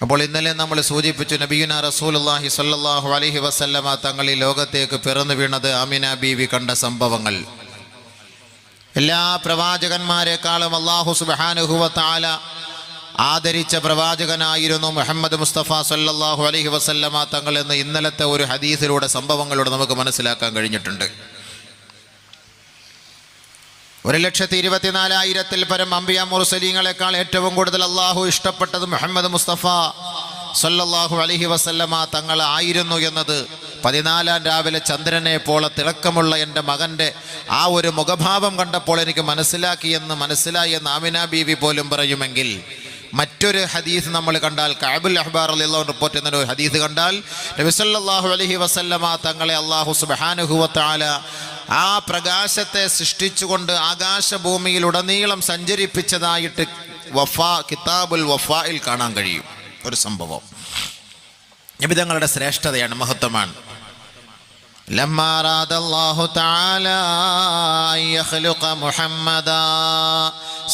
അപ്പോൾ ഇന്നലെ നമ്മൾ സൂചിപ്പിച്ചു, നബിയുന റസൂലുള്ളാഹി സ്വല്ലല്ലാഹു അലൈഹി വസല്ലമ തങ്ങൾ ഈ ലോകത്തേക്ക് പിറന്നു വീണത് ആമിന ബീവി കണ്ട സംഭവങ്ങൾ. എല്ലാ പ്രവാചകന്മാരെക്കാളും അല്ലാഹു സുബ്ഹാനഹു വ തആല ആദരിച്ച പ്രവാചകനായിരുന്നു മുഹമ്മദ് മുസ്തഫ സ്വല്ലല്ലാഹു അലൈഹി വസല്ലമ തങ്ങൾ എന്ന് ഇന്നലത്തെ ഒരു ഹദീസിലൂടെ, സംഭവങ്ങളിലൂടെ നമുക്ക് മനസ്സിലാക്കാൻ കഴിഞ്ഞിട്ടുണ്ട്. 1,24,000-ൽ പരം അംബിയ മുർസലീങ്ങളെക്കാൾ ഏറ്റവും കൂടുതൽ അള്ളാഹു ഇഷ്ടപ്പെട്ടത് മുഹമ്മദ് മുസ്തഫ സല്ലല്ലാഹു അലൈഹി വസല്ലമ തങ്ങൾ ആയിരുന്നു എന്നത് 14-ാം രാവിലെ ചന്ദ്രനെ പോലെ തിളക്കമുള്ള എൻ്റെ മകൻ്റെ ആ ഒരു മുഖഭാവം കണ്ടപ്പോൾ എനിക്ക് മനസ്സിലായി എന്ന് ആമിന ബീവി പോലും പറയുമെങ്കിൽ, മറ്റൊരു ഹദീസ് നമ്മൾ കണ്ടാൽ, കഅബുൽ അഹ്ബാർ റളിയല്ലാഹു അൻഹു റിപ്പോർട്ട് ചെയ്യുന്ന ഒരു ഹദീസ് കണ്ടാൽ, നബി സല്ലല്ലാഹു അലൈഹി വസല്ലമ തങ്ങളെ അല്ലാഹു സുബ്ഹാനഹു വ തആല ആ പ്രകാശത്തെ സൃഷ്ടിച്ചുകൊണ്ട് ആകാശഭൂമിയിലുടനീളം സഞ്ചരിപ്പിച്ചതായിട്ട് കിതാബുൽ വഫായിൽ കാണാൻ കഴിയും. ഒരു സംഭവം നബി തങ്ങളുടെ ശ്രേഷ്ഠതയാണ്, മഹത്വമാണ്. ലമ്മാ അറാദല്ലാഹു തആല യഖ്ലുഖ മുഹമ്മദാ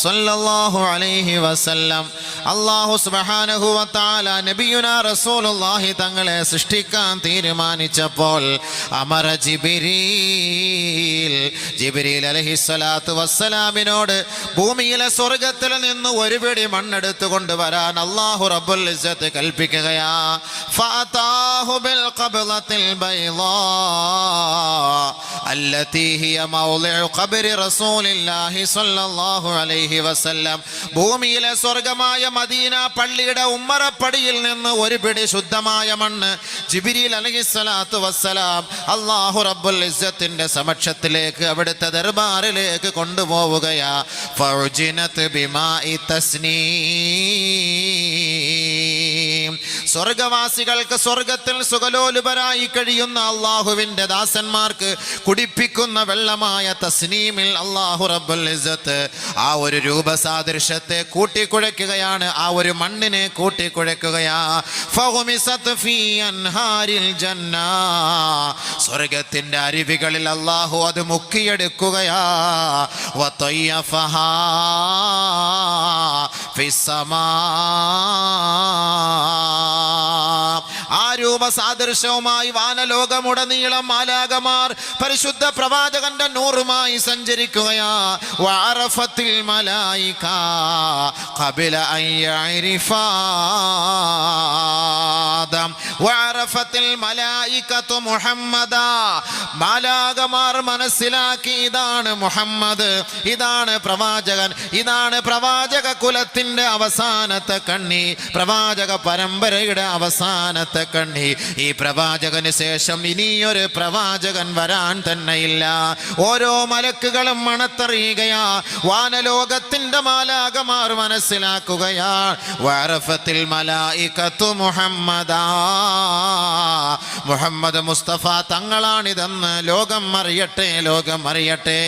സല്ലല്ലാഹു അലൈഹി വസല്ലം, അല്ലാഹു സുബ്ഹാനഹു വ തആല നബിയുനാ റസൂലുള്ളാഹി തങ്ങളെ സൃഷ്ടിക്കാൻ തീരുമാനിച്ചപ്പോൾ അമര ജിബ്രീൽ അലൈഹിസ്സലാത്തു വസ്സലാമിനോട് ഭൂമിയിലെ സ്വർഗ്ഗത്തിൽ നിന്ന് ഒരു പിടി മണ്ണെടുത്തു കൊണ്ടുവരാൻ അല്ലാഹു റബ്ബുൽ ഇസ്സത്ത് കൽപ്പിക്കുകയാ. ഫഅതാഹു ബിൽ ഖബ്ളത്തിൽ ബൈളാ അല്ലതി ഹിയ മൗളിഉ ഖബ്രി റസൂലില്ലാഹി സ്വല്ലല്ലാഹു അലൈഹി വസല്ലം, ഭൂമിയിലെ സ്വർഗ്ഗമായ മദീന പള്ളിയുടെ ഉമ്മറപ്പടിയിൽ നിന്ന് ഒരു പിടി ശുദ്ധമായ മണ്ണ് ജിബ്രീൽ അലൈഹിസ്സലാത്തു വസ്സലാം അല്ലാഹു റബ്ബുൽ ഇസ്സത്തിന്റെ സമക്ഷത്തിലേക്ക്, അവിടുത്തെ ദർബാറിലേക്ക് കൊണ്ടുപോവുകയാ. ഫഉജിനത് ബിമാഇ തസ്നീം, സ്വർഗവാസികൾക്ക്, സ്വർഗത്തിൽ സുഖലോലുപരായി കഴിയുന്ന അള്ളാഹുവിൻ്റെ ദാസന്മാർക്ക് കുടിപ്പിക്കുന്ന വെള്ളമായ തസ്നീമിൽ അള്ളാഹു റബ്ബുൽ ഇസ്സത്ത് ആ ഒരു രൂപസാദൃശ്യത്തെ കൂട്ടിക്കുഴയ്ക്കുകയാണ്, ആ ഒരു മണ്ണിനെ കൂട്ടിക്കുഴയ്ക്കുകയാ. ഫഹുമിസത് ഫീ അൻഹാരിൽ ജന്ന, സ്വർഗത്തിന്റെ അരുവികളിൽ അള്ളാഹു അത് മുക്കിയെടുക്കുകയാ. വതയ്യഫഹാ ഫിസ്സമാ, ആ രൂപസാദൃശ്യവുമായി വാനലോകമുടനീളം മാലാകമാർ പരിശുദ്ധ പ്രവാചകന്റെ നൂറുമായി സഞ്ചരിക്കുകയാ. വഅറഫത്തിൽ മലായിക ഖബല അൻ യഅരിഫാ ആദം, വഅറഫത്തിൽ മലായികതു മുഹമ്മദാ, മാലാകമാർ മനസ്സിലാക്കി ഇതാണ് മുഹമ്മദ്, ഇതാണ് പ്രവാചകൻ, ഇതാണ് പ്രവാചക കുലത്തിന്റെ അവസാനത്തെ കണ്ണി, പ്രവാചക പരമ്പരയുടെ അവസാനത്തെ കണ്ണി. ഈ പ്രവാചകന് ശേഷം ഇനിയൊരു പ്രവാചകൻ വരാൻ തന്നെയില്ല. ഓരോ മലക്കുകളും മണത്തറിയുകയാ, വാനലോകത്തിന്റെ മാലാകമാർ മനസ്സിലാക്കുകയാ. വഅറഫത്തിൽ മലായികതു മുഹമ്മദാ, മുഹമ്മദ് മുസ്തഫ തങ്ങളാണിതെന്ന് ലോകം അറിയട്ടെ, ലോകം അറിയട്ടെ.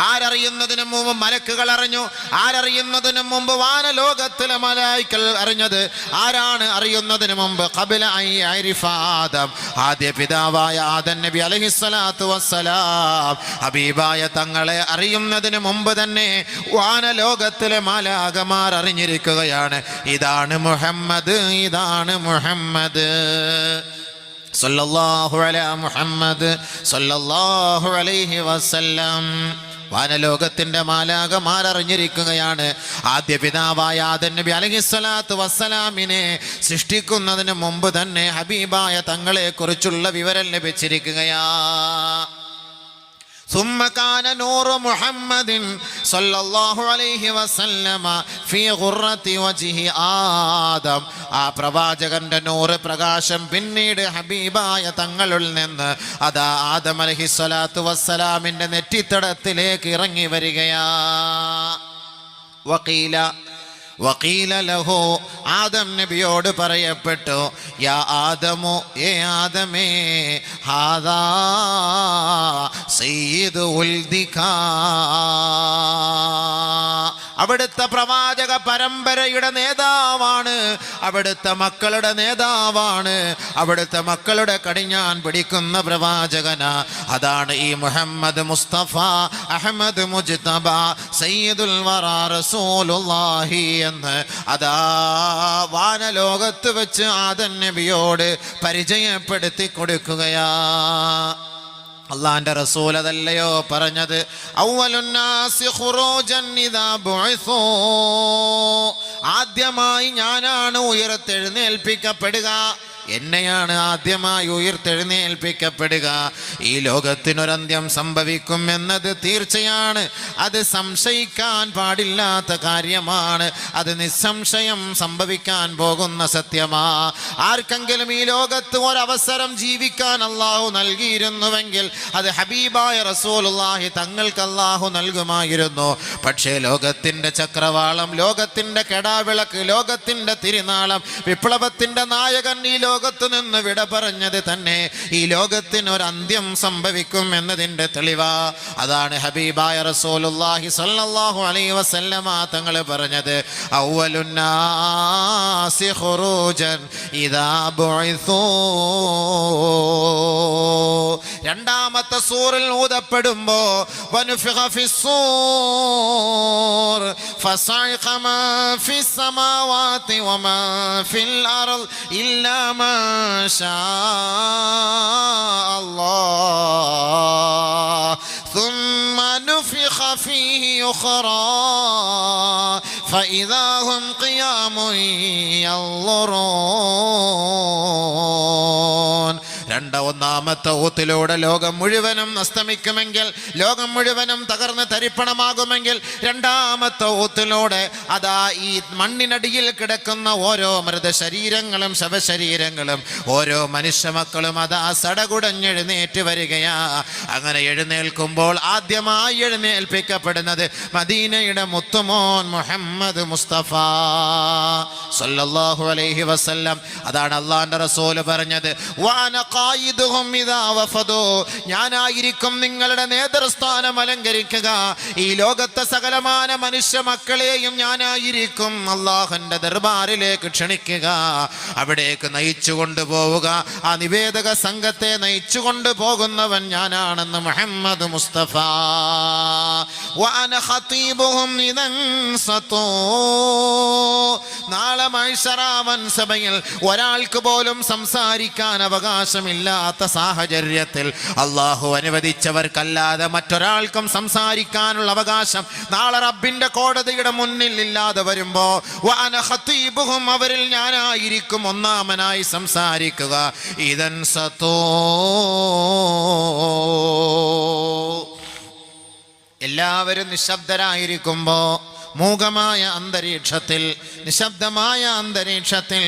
ആരറിയുന്നതിന് മുമ്പ് മലക്കുകൾ അറിഞ്ഞു, ആരറിയുന്നതിന് മുമ്പ് വാനലോകത്തിലെ മലായിക്കൾ അറിഞ്ഞത്. ആരാണ് അറിയുന്നതിന് മുമ്പ്? ഖബല അൻ യഅരിഫ ആദം, ആദ്യ പിതാവായ ആദം നബി അലൈഹിസ്സലാത്തു വസ്സലാം ഹബീബായ തങ്ങളെ അറിയുന്നതിന് മുമ്പ് തന്നെ വാനലോകത്തിലെ മാലാകമാർ അറിഞ്ഞിരിക്കുകയാണ്, ഇതാണ് മുഹമ്മദ്, ഇതാണ് മുഹമ്മദ് സല്ലല്ലാഹു അലാ മുഹമ്മദ് സല്ലല്ലാഹു അലൈഹി വസല്ലം. വാനലോകത്തിന്റെ മാലാകമാർ അറിഞ്ഞിരിക്കുകയാണ്, ആദ്യ പിതാവായ ആദം നബി അലൈഹിസ്സലാത്തു വസ്സലാമിനെ സൃഷ്ടിക്കുന്നതിന് മുമ്പ് തന്നെ ഹബീബായ തങ്ങളെ കുറിച്ചുള്ള വിവരം ലഭിച്ചിരിക്കുകയാ. ثم كان نور محمد صلى الله عليه وسلم في غرة وجه آدم, ആ പ്രവാചകന്റെ നൂറ് പ്രകാശം പിന്നീട് ഹബീബായ തങ്ങളിൽ നിന്ന് അതാ ആദം അലൈഹിസ്സലാത്തു വസ്സലാമിന്റെ നെറ്റിത്തടത്തിലേക്ക് ഇറങ്ങി വരികയാ. വഖീല ലഹു, ആദം നബിയോട് പറയപ്പെട്ടു, യാ ആദമു, ഏ ആദമേ, ഹാദാ സയ്യിദു ഉൽദിക, അവിടുത്തെ പ്രവാചക പരമ്പരയുടെ നേതാവാണ്, അവിടുത്തെ മക്കളുടെ നേതാവാണ്, അവിടുത്തെ മക്കളുടെ കടിഞ്ഞാൻ പിടിക്കുന്ന പ്രവാചകനാ. അതാണ് ഈ മുഹമ്മദ് മുസ്തഫ അഹ്മദ് മുജ്തബ സയ്യിദുൽ വറാ റസൂലുള്ളാഹി എന്ന് അതാ വാനലോകത്ത് വെച്ച് ആദം നബിയോട് പരിചയപ്പെടുത്തി കൊടുക്കുകയാ. അള്ളാന്റെ റസൂൽ അതല്ലയോ പറഞ്ഞത്, അവ്വലുന്നാസി ഖുറൂജൻ ഇദാ ബുഇസൂ, ആദ്യമായി ഞാനാണ് ഉയർത്തെഴുന്നേൽപ്പിക്കപ്പെടുക, എന്നെയാണ് ആദ്യമായി ഉയർത്തെഴുന്നേൽപ്പിക്കപ്പെടുക. ഈ ലോകത്തിനൊരന്ത്യം സംഭവിക്കും എന്നത് തീർച്ചയാണ്, അത് സംശയിക്കാൻ പാടില്ലാത്ത കാര്യമാണ്, അത് നിസ്സംശയം സംഭവിക്കാൻ പോകുന്ന സത്യമാ. ആർക്കെങ്കിലും ഈ ലോകത്ത് ഒരവസരം ജീവിക്കാൻ അള്ളാഹു നൽകിയിരുന്നുവെങ്കിൽ അത് ഹബീബായ റസൂലുള്ളാഹി തങ്ങൾക്ക് അള്ളാഹു നൽകുമായിരുന്നു. പക്ഷേ ലോകത്തിൻ്റെ ചക്രവാളം, ലോകത്തിൻ്റെ കെടാവിളക്ക്, ലോകത്തിൻ്റെ തിരുനാളം, വിപ്ലവത്തിൻ്റെ നായകൻ ഈ ലോകത്തു നിന്ന് വിട പറഞ്ഞത് തന്നെ ഈ ലോകത്തിനൊരന്ത്യം സംഭവിക്കും എന്നതിൻ്റെ തെളിവാ. അതാണ് ഹബീബായ റസൂലുള്ളാഹി സ്വല്ലല്ലാഹു അലൈഹി വസല്ലമ തങ്ങൾ പറഞ്ഞത്, അവ്വലുന്നാസി ഖുറൂജൻ ഇദാ ബുഇസൂ. രണ്ടാമത്തെ സൂറിൽ ഊതപ്പെടുമ്പോ വനുഫിഖ ഫിസ്സൂർ ഫസഇഖ മാ ഫിസ്സമാവാതി വമാ ഫിൽ അർള് ഇല്ലാ മാ ശാ അല്ലാഹ് ثم نفخ فيه أخرى فإذا هم قيام ينظرون. ഒന്നാമത്തെ ഊത്തിലൂടെ ലോകം മുഴുവനും നസ്തമിക്കുമെങ്കിൽ, ലോകം മുഴുവനും തകർന്ന് തരിപ്പണമാകുമെങ്കിൽ, രണ്ടാമത്തെ ഊത്തിലൂടെ അതാ ഈ മണ്ണിനടിയിൽ കിടക്കുന്ന ഓരോ മൃതശരീരങ്ങളും ശവശരീരങ്ങളും ഓരോ മനുഷ്യ മക്കളും അതാ സടകുടഞ്ഞെഴുന്നേറ്റ് വരികയാ. അങ്ങനെ എഴുന്നേൽക്കുമ്പോൾ ആദ്യമായി എഴുന്നേൽപ്പിക്കപ്പെടുന്നത് മദീനയുടെ മുത്തുമോൻ മുഹമ്മദ് മുസ്തഫ സല്ലല്ലാഹു അലൈഹി വസല്ലം. അതാണ് അള്ളാന്റെ റസൂല് പറഞ്ഞത്, ഞാനായിരിക്കും നിങ്ങളുടെ നേതൃസ്ഥാനം അലങ്കരിക്കുക, ഈ ലോകത്തെ സകലമാന മനുഷ്യ മക്കളെയും ഞാനായിരിക്കും അള്ളാഹുന്റെ ദർബാറിലേക്ക് ക്ഷണിക്കുക, അവിടേക്ക് നയിച്ചു കൊണ്ടുപോവുക. ആ നിവേദക സംഘത്തെ നയിച്ചു കൊണ്ടുപോകുന്നവൻ ഞാനാണെന്ന് മുഹമ്മദ് മുസ്തഫ. നാളെ മഹ്ശറാവൻ സഭയിൽ ഒരാൾക്ക് പോലും സംസാരിക്കാൻ അവകാശമില്ലാത്ത സാഹചര്യത്തിൽ അള്ളാഹു അനുവദിച്ചവർക്കല്ലാതെ മറ്റൊരാൾക്കും സംസാരിക്കാനുള്ള അവകാശം നാളെ റബ്ബിന്റെ കോടതിയുടെ മുന്നിൽ ഇല്ലാതെ വരുമ്പോ വഅന ഖതീബുഹും, അവരിൽ ഞാനായിരിക്കും ഒന്നാമനായി സംസാരിക്കുക. ഇദൻ സതോ, എല്ലാവരും നിശബ്ദരായിരിക്കുമ്പോ, മൂകമായ അന്തരീക്ഷത്തിൽ, നിശബ്ദമായ അന്തരീക്ഷത്തിൽ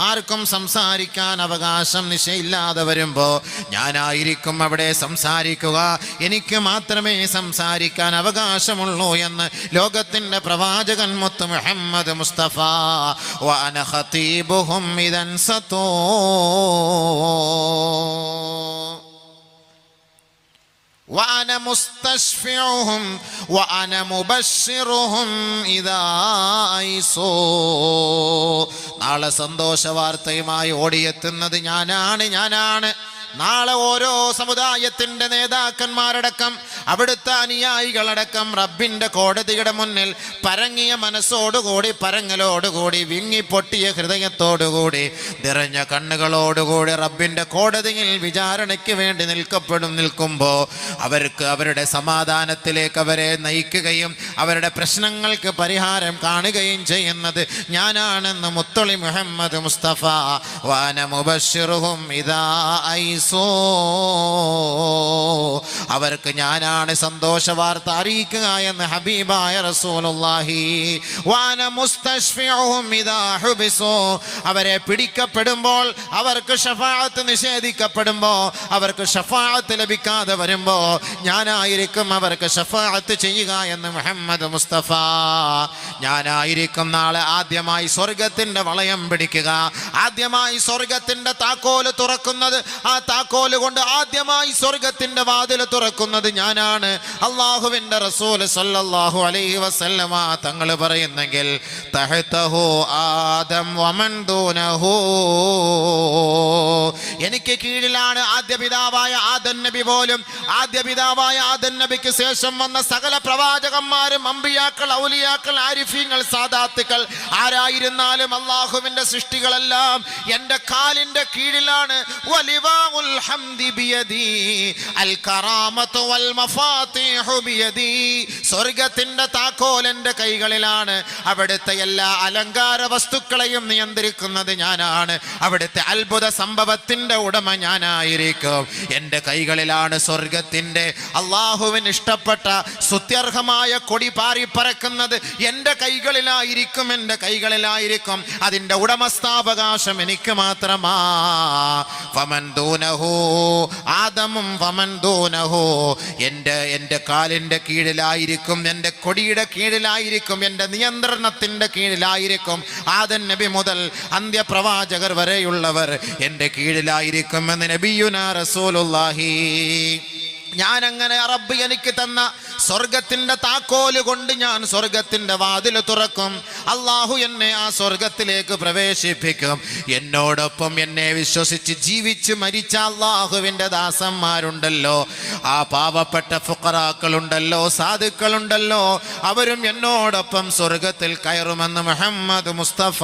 ആർക്കും സംസാരിക്കാൻ അവകാശം നിശ്ചയില്ലാതെ വരുമ്പോ ഞാനായിരിക്കും അവിടെ സംസാരിക്കുക, എനിക്ക് മാത്രമേ സംസാരിക്കാൻ അവകാശമുള്ളൂ എന്ന് ലോകത്തിന്റെ പ്രവാചകൻ മുത്ത് മുഹമ്മദ് മുസ്തഫ. വഅന ഖതീബുഹും ഇദൻ സതൂ. وأنا مستشفعهم وأنا مبشرهم إذا أيسوا. നാളെ സന്തോഷ വാർത്തയുമായി ഓടിയെത്തുന്നത് ഞാനാണ്. നാളെ ഓരോ സമുദായത്തിന്റെ നേതാക്കന്മാരടക്കം അവിടുത്തെ അനുയായികളടക്കം റബ്ബിന്റെ കോടതിയുടെ മുന്നിൽ പരങ്ങിയ മനസ്സോടുകൂടി, പരങ്ങലോടുകൂടി, വിങ്ങിപ്പൊട്ടിയ ഹൃദയത്തോടുകൂടി, നിറഞ്ഞ കണ്ണുകളോടുകൂടി റബ്ബിന്റെ കോടതിയിൽ വിചാരണയ്ക്ക് വേണ്ടി നിൽക്കുമ്പോൾ അവർക്ക് അവരുടെ സമാധാനത്തിലേക്ക് അവരെ നയിക്കുകയും അവരുടെ പ്രശ്നങ്ങൾക്ക് പരിഹാരം കാണുകയും ചെയ്യുന്നത് ഞാനാണെന്ന് മുത്തളി മുഹമ്മദ് മുസ്തഫ. വഅന മുബശ്ശിറുഹും ഇദാ ഐസൂ. അവർക്ക് ഞാനാണ് സന്തോഷ വാർത്ത അറിയിക്കുക എന്ന് ഹബീബായ റസൂലുള്ളാഹി. വഅന മുസ്തശ്ഫിഉഹും ഇദാ ഹുബിസൂ. അവരെ പിടിക്കപ്പെടുമ്പോൾ, അവർക്ക് ശഫാഅത്ത് നിഷേധിക്കപ്പെടുമ്പോൾ, അവർക്ക് ശഫാഅത്ത് ലഭിക്കാതെ വരുമ്പോൾ ഞാനായിരിക്കും അവർക്ക് ശഫാഅത്ത് ചെയ്യുക എന്ന് മുഹമ്മദ് മുസ്തഫ. ഞാനായിരിക്കും നാളെ ആദ്യമായി സ്വർഗത്തിന്റെ വളയം പിടിക്കുക, ആദ്യമായി സ്വർഗത്തിന്റെ താക്കോല് തുറക്കുന്നത്, ആ താക്കോല് കൊണ്ട് ആദ്യമായി സ്വർഗത്തിന്റെ വാതിൽ തുറക്കുന്നത് ഞാനാണ്. എന്നാണ് അല്ലാഹുവിൻ്റെ റസൂൽ സല്ലല്ലാഹു അലൈഹി വസല്ലമ തങ്ങൾ പറയുന്നെങ്കിൽ തഹ്തഹു ആദം വമൻ ദൂനഹു, എനിക്ക് കീഴിലാണ് ആദ്യ പിതാവായ ആദം നബി പോലും ആദ്യ പിതാവായ ആദം നബിക്ക് ശേഷം വന്ന സകല പ്രവാചകന്മാരും അമ്പിയാക്കൾ, ഔലിയാക്കൾ, ആരിഫീങ്ങൾ, സാദാത്തുക്കൾ ആരായിരുന്നാലും അല്ലാഹുവിൻ്റെ സൃഷ്ടികളെല്ലാം എൻ്റെ കാലിൻ്റെ കീഴിലാണ്. വലിവാഉൽ ഹംദി ബിയദി അൽ കറാമത്തു വൽ മഫാത്തിഹു ബിയദി, സ്വർഗ്ഗത്തിൻ്റെ താക്കോൽ എൻ്റെ കൈകളിലാണ്. അവിടുത്തെ എല്ലാ അലങ്കാര വസ്തുക്കളെയും നിയന്ത്രിക്കുന്നത് ഞാനാണ്. അവിടുത്തെ അത്ഭുത സംഭവത്തിൻ്റെ ഉടമ ഞാനായിരിക്കും. എൻ്റെ കൈകളിലാണ് സ്വർഗത്തിൻ്റെ അള്ളാഹുവിന് ഇഷ്ടപ്പെട്ട സ്തുത്യർഹമായ കൊടി പാറി പറക്കുന്നത് എൻ്റെ കൈകളിലായിരിക്കും, എൻ്റെ കൈകളിലായിരിക്കും. അതിൻ്റെ ഉടമസ്ഥാവകാശം എനിക്ക് മാത്രമാ. ഫമൻ ദൂനഹു ആദമും ഫമൻ ദൂനഹു, എൻ്റെ കാലിൻ്റെ കീഴിലായിരിക്കും, എൻ്റെ കൊടിയുടെ കീഴിലായിരിക്കും, എൻ്റെ നിയന്ത്രണത്തിൻ്റെ കീഴിലായിരിക്കും. ആദം നബി മുതൽ അന്ത്യപ്രവാചകർ വരെയുള്ളവർ എൻ്റെ കീഴിലായിരിക്കുമെന്ന് നബിയുനാ റസൂലുള്ളാഹി. ഞാൻ അങ്ങനെ റബ്ബ് എനിക്ക് തന്ന സ്വർഗത്തിൻ്റെ താക്കോല് കൊണ്ട് ഞാൻ സ്വർഗത്തിൻ്റെ വാതിൽ തുറക്കും. അള്ളാഹു എന്നെ ആ സ്വർഗത്തിലേക്ക് പ്രവേശിപ്പിക്കും. എന്നോടൊപ്പം എന്നെ വിശ്വസിച്ച് ജീവിച്ച് മരിച്ച അള്ളാഹുവിൻ്റെ ദാസന്മാരുണ്ടല്ലോ, ആ പാവപ്പെട്ട ഫുഖറാക്കളുണ്ടല്ലോ, സാധുക്കളുണ്ടല്ലോ, അവരും എന്നോടൊപ്പം സ്വർഗത്തിൽ കയറുമെന്ന് മുഹമ്മദ് മുസ്തഫ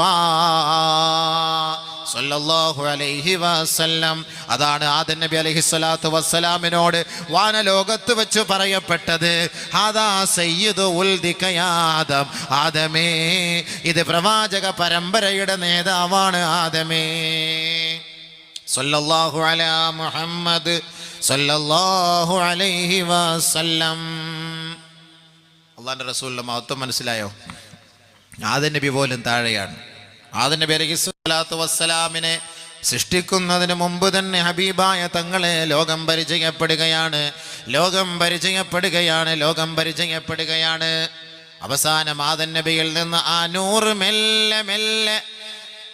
സല്ലല്ലാഹു അലൈഹി വസല്ലം. അതാണ് ആദം നബി അലൈഹിസ്സലാത്തു വസ്സലാമിനോട് വാനലോകത്ത് വെച്ച് പറയപ്പെട്ടത്, ഹാദാ സയ്യിദു ഉൽദിക യാ ആദം, ആദമേ ഇത് പ്രവാചക പരമ്പരയുടെ നേതാവാണ് ആദമേ. സല്ലല്ലാഹു അലാ മുഹമ്മദ് സല്ലല്ലാഹു അലൈഹി വസല്ലം. അല്ലാഹുവിൻ്റെ റസൂലിന്റെ മഹത്വം മനസ്സിലായോ? ആദം നബി പോലും താഴെയാണ്. ആദം നബി അലൈഹിസ്സലാത്തു വസ്സലാമിനെ സൃഷ്ടിക്കുന്നതിന് മുമ്പ് തന്നെ ഹബീബായ തങ്ങളെ ലോകം പരിചയപ്പെടുകയാണ്, ലോകം പരിചയപ്പെടുകയാണ്, ലോകം പരിചയപ്പെടുകയാണ്. അവസാനം ആദം നബിയിൽ നിന്ന് ആ നൂറ് മെല്ലെ മെല്ലെ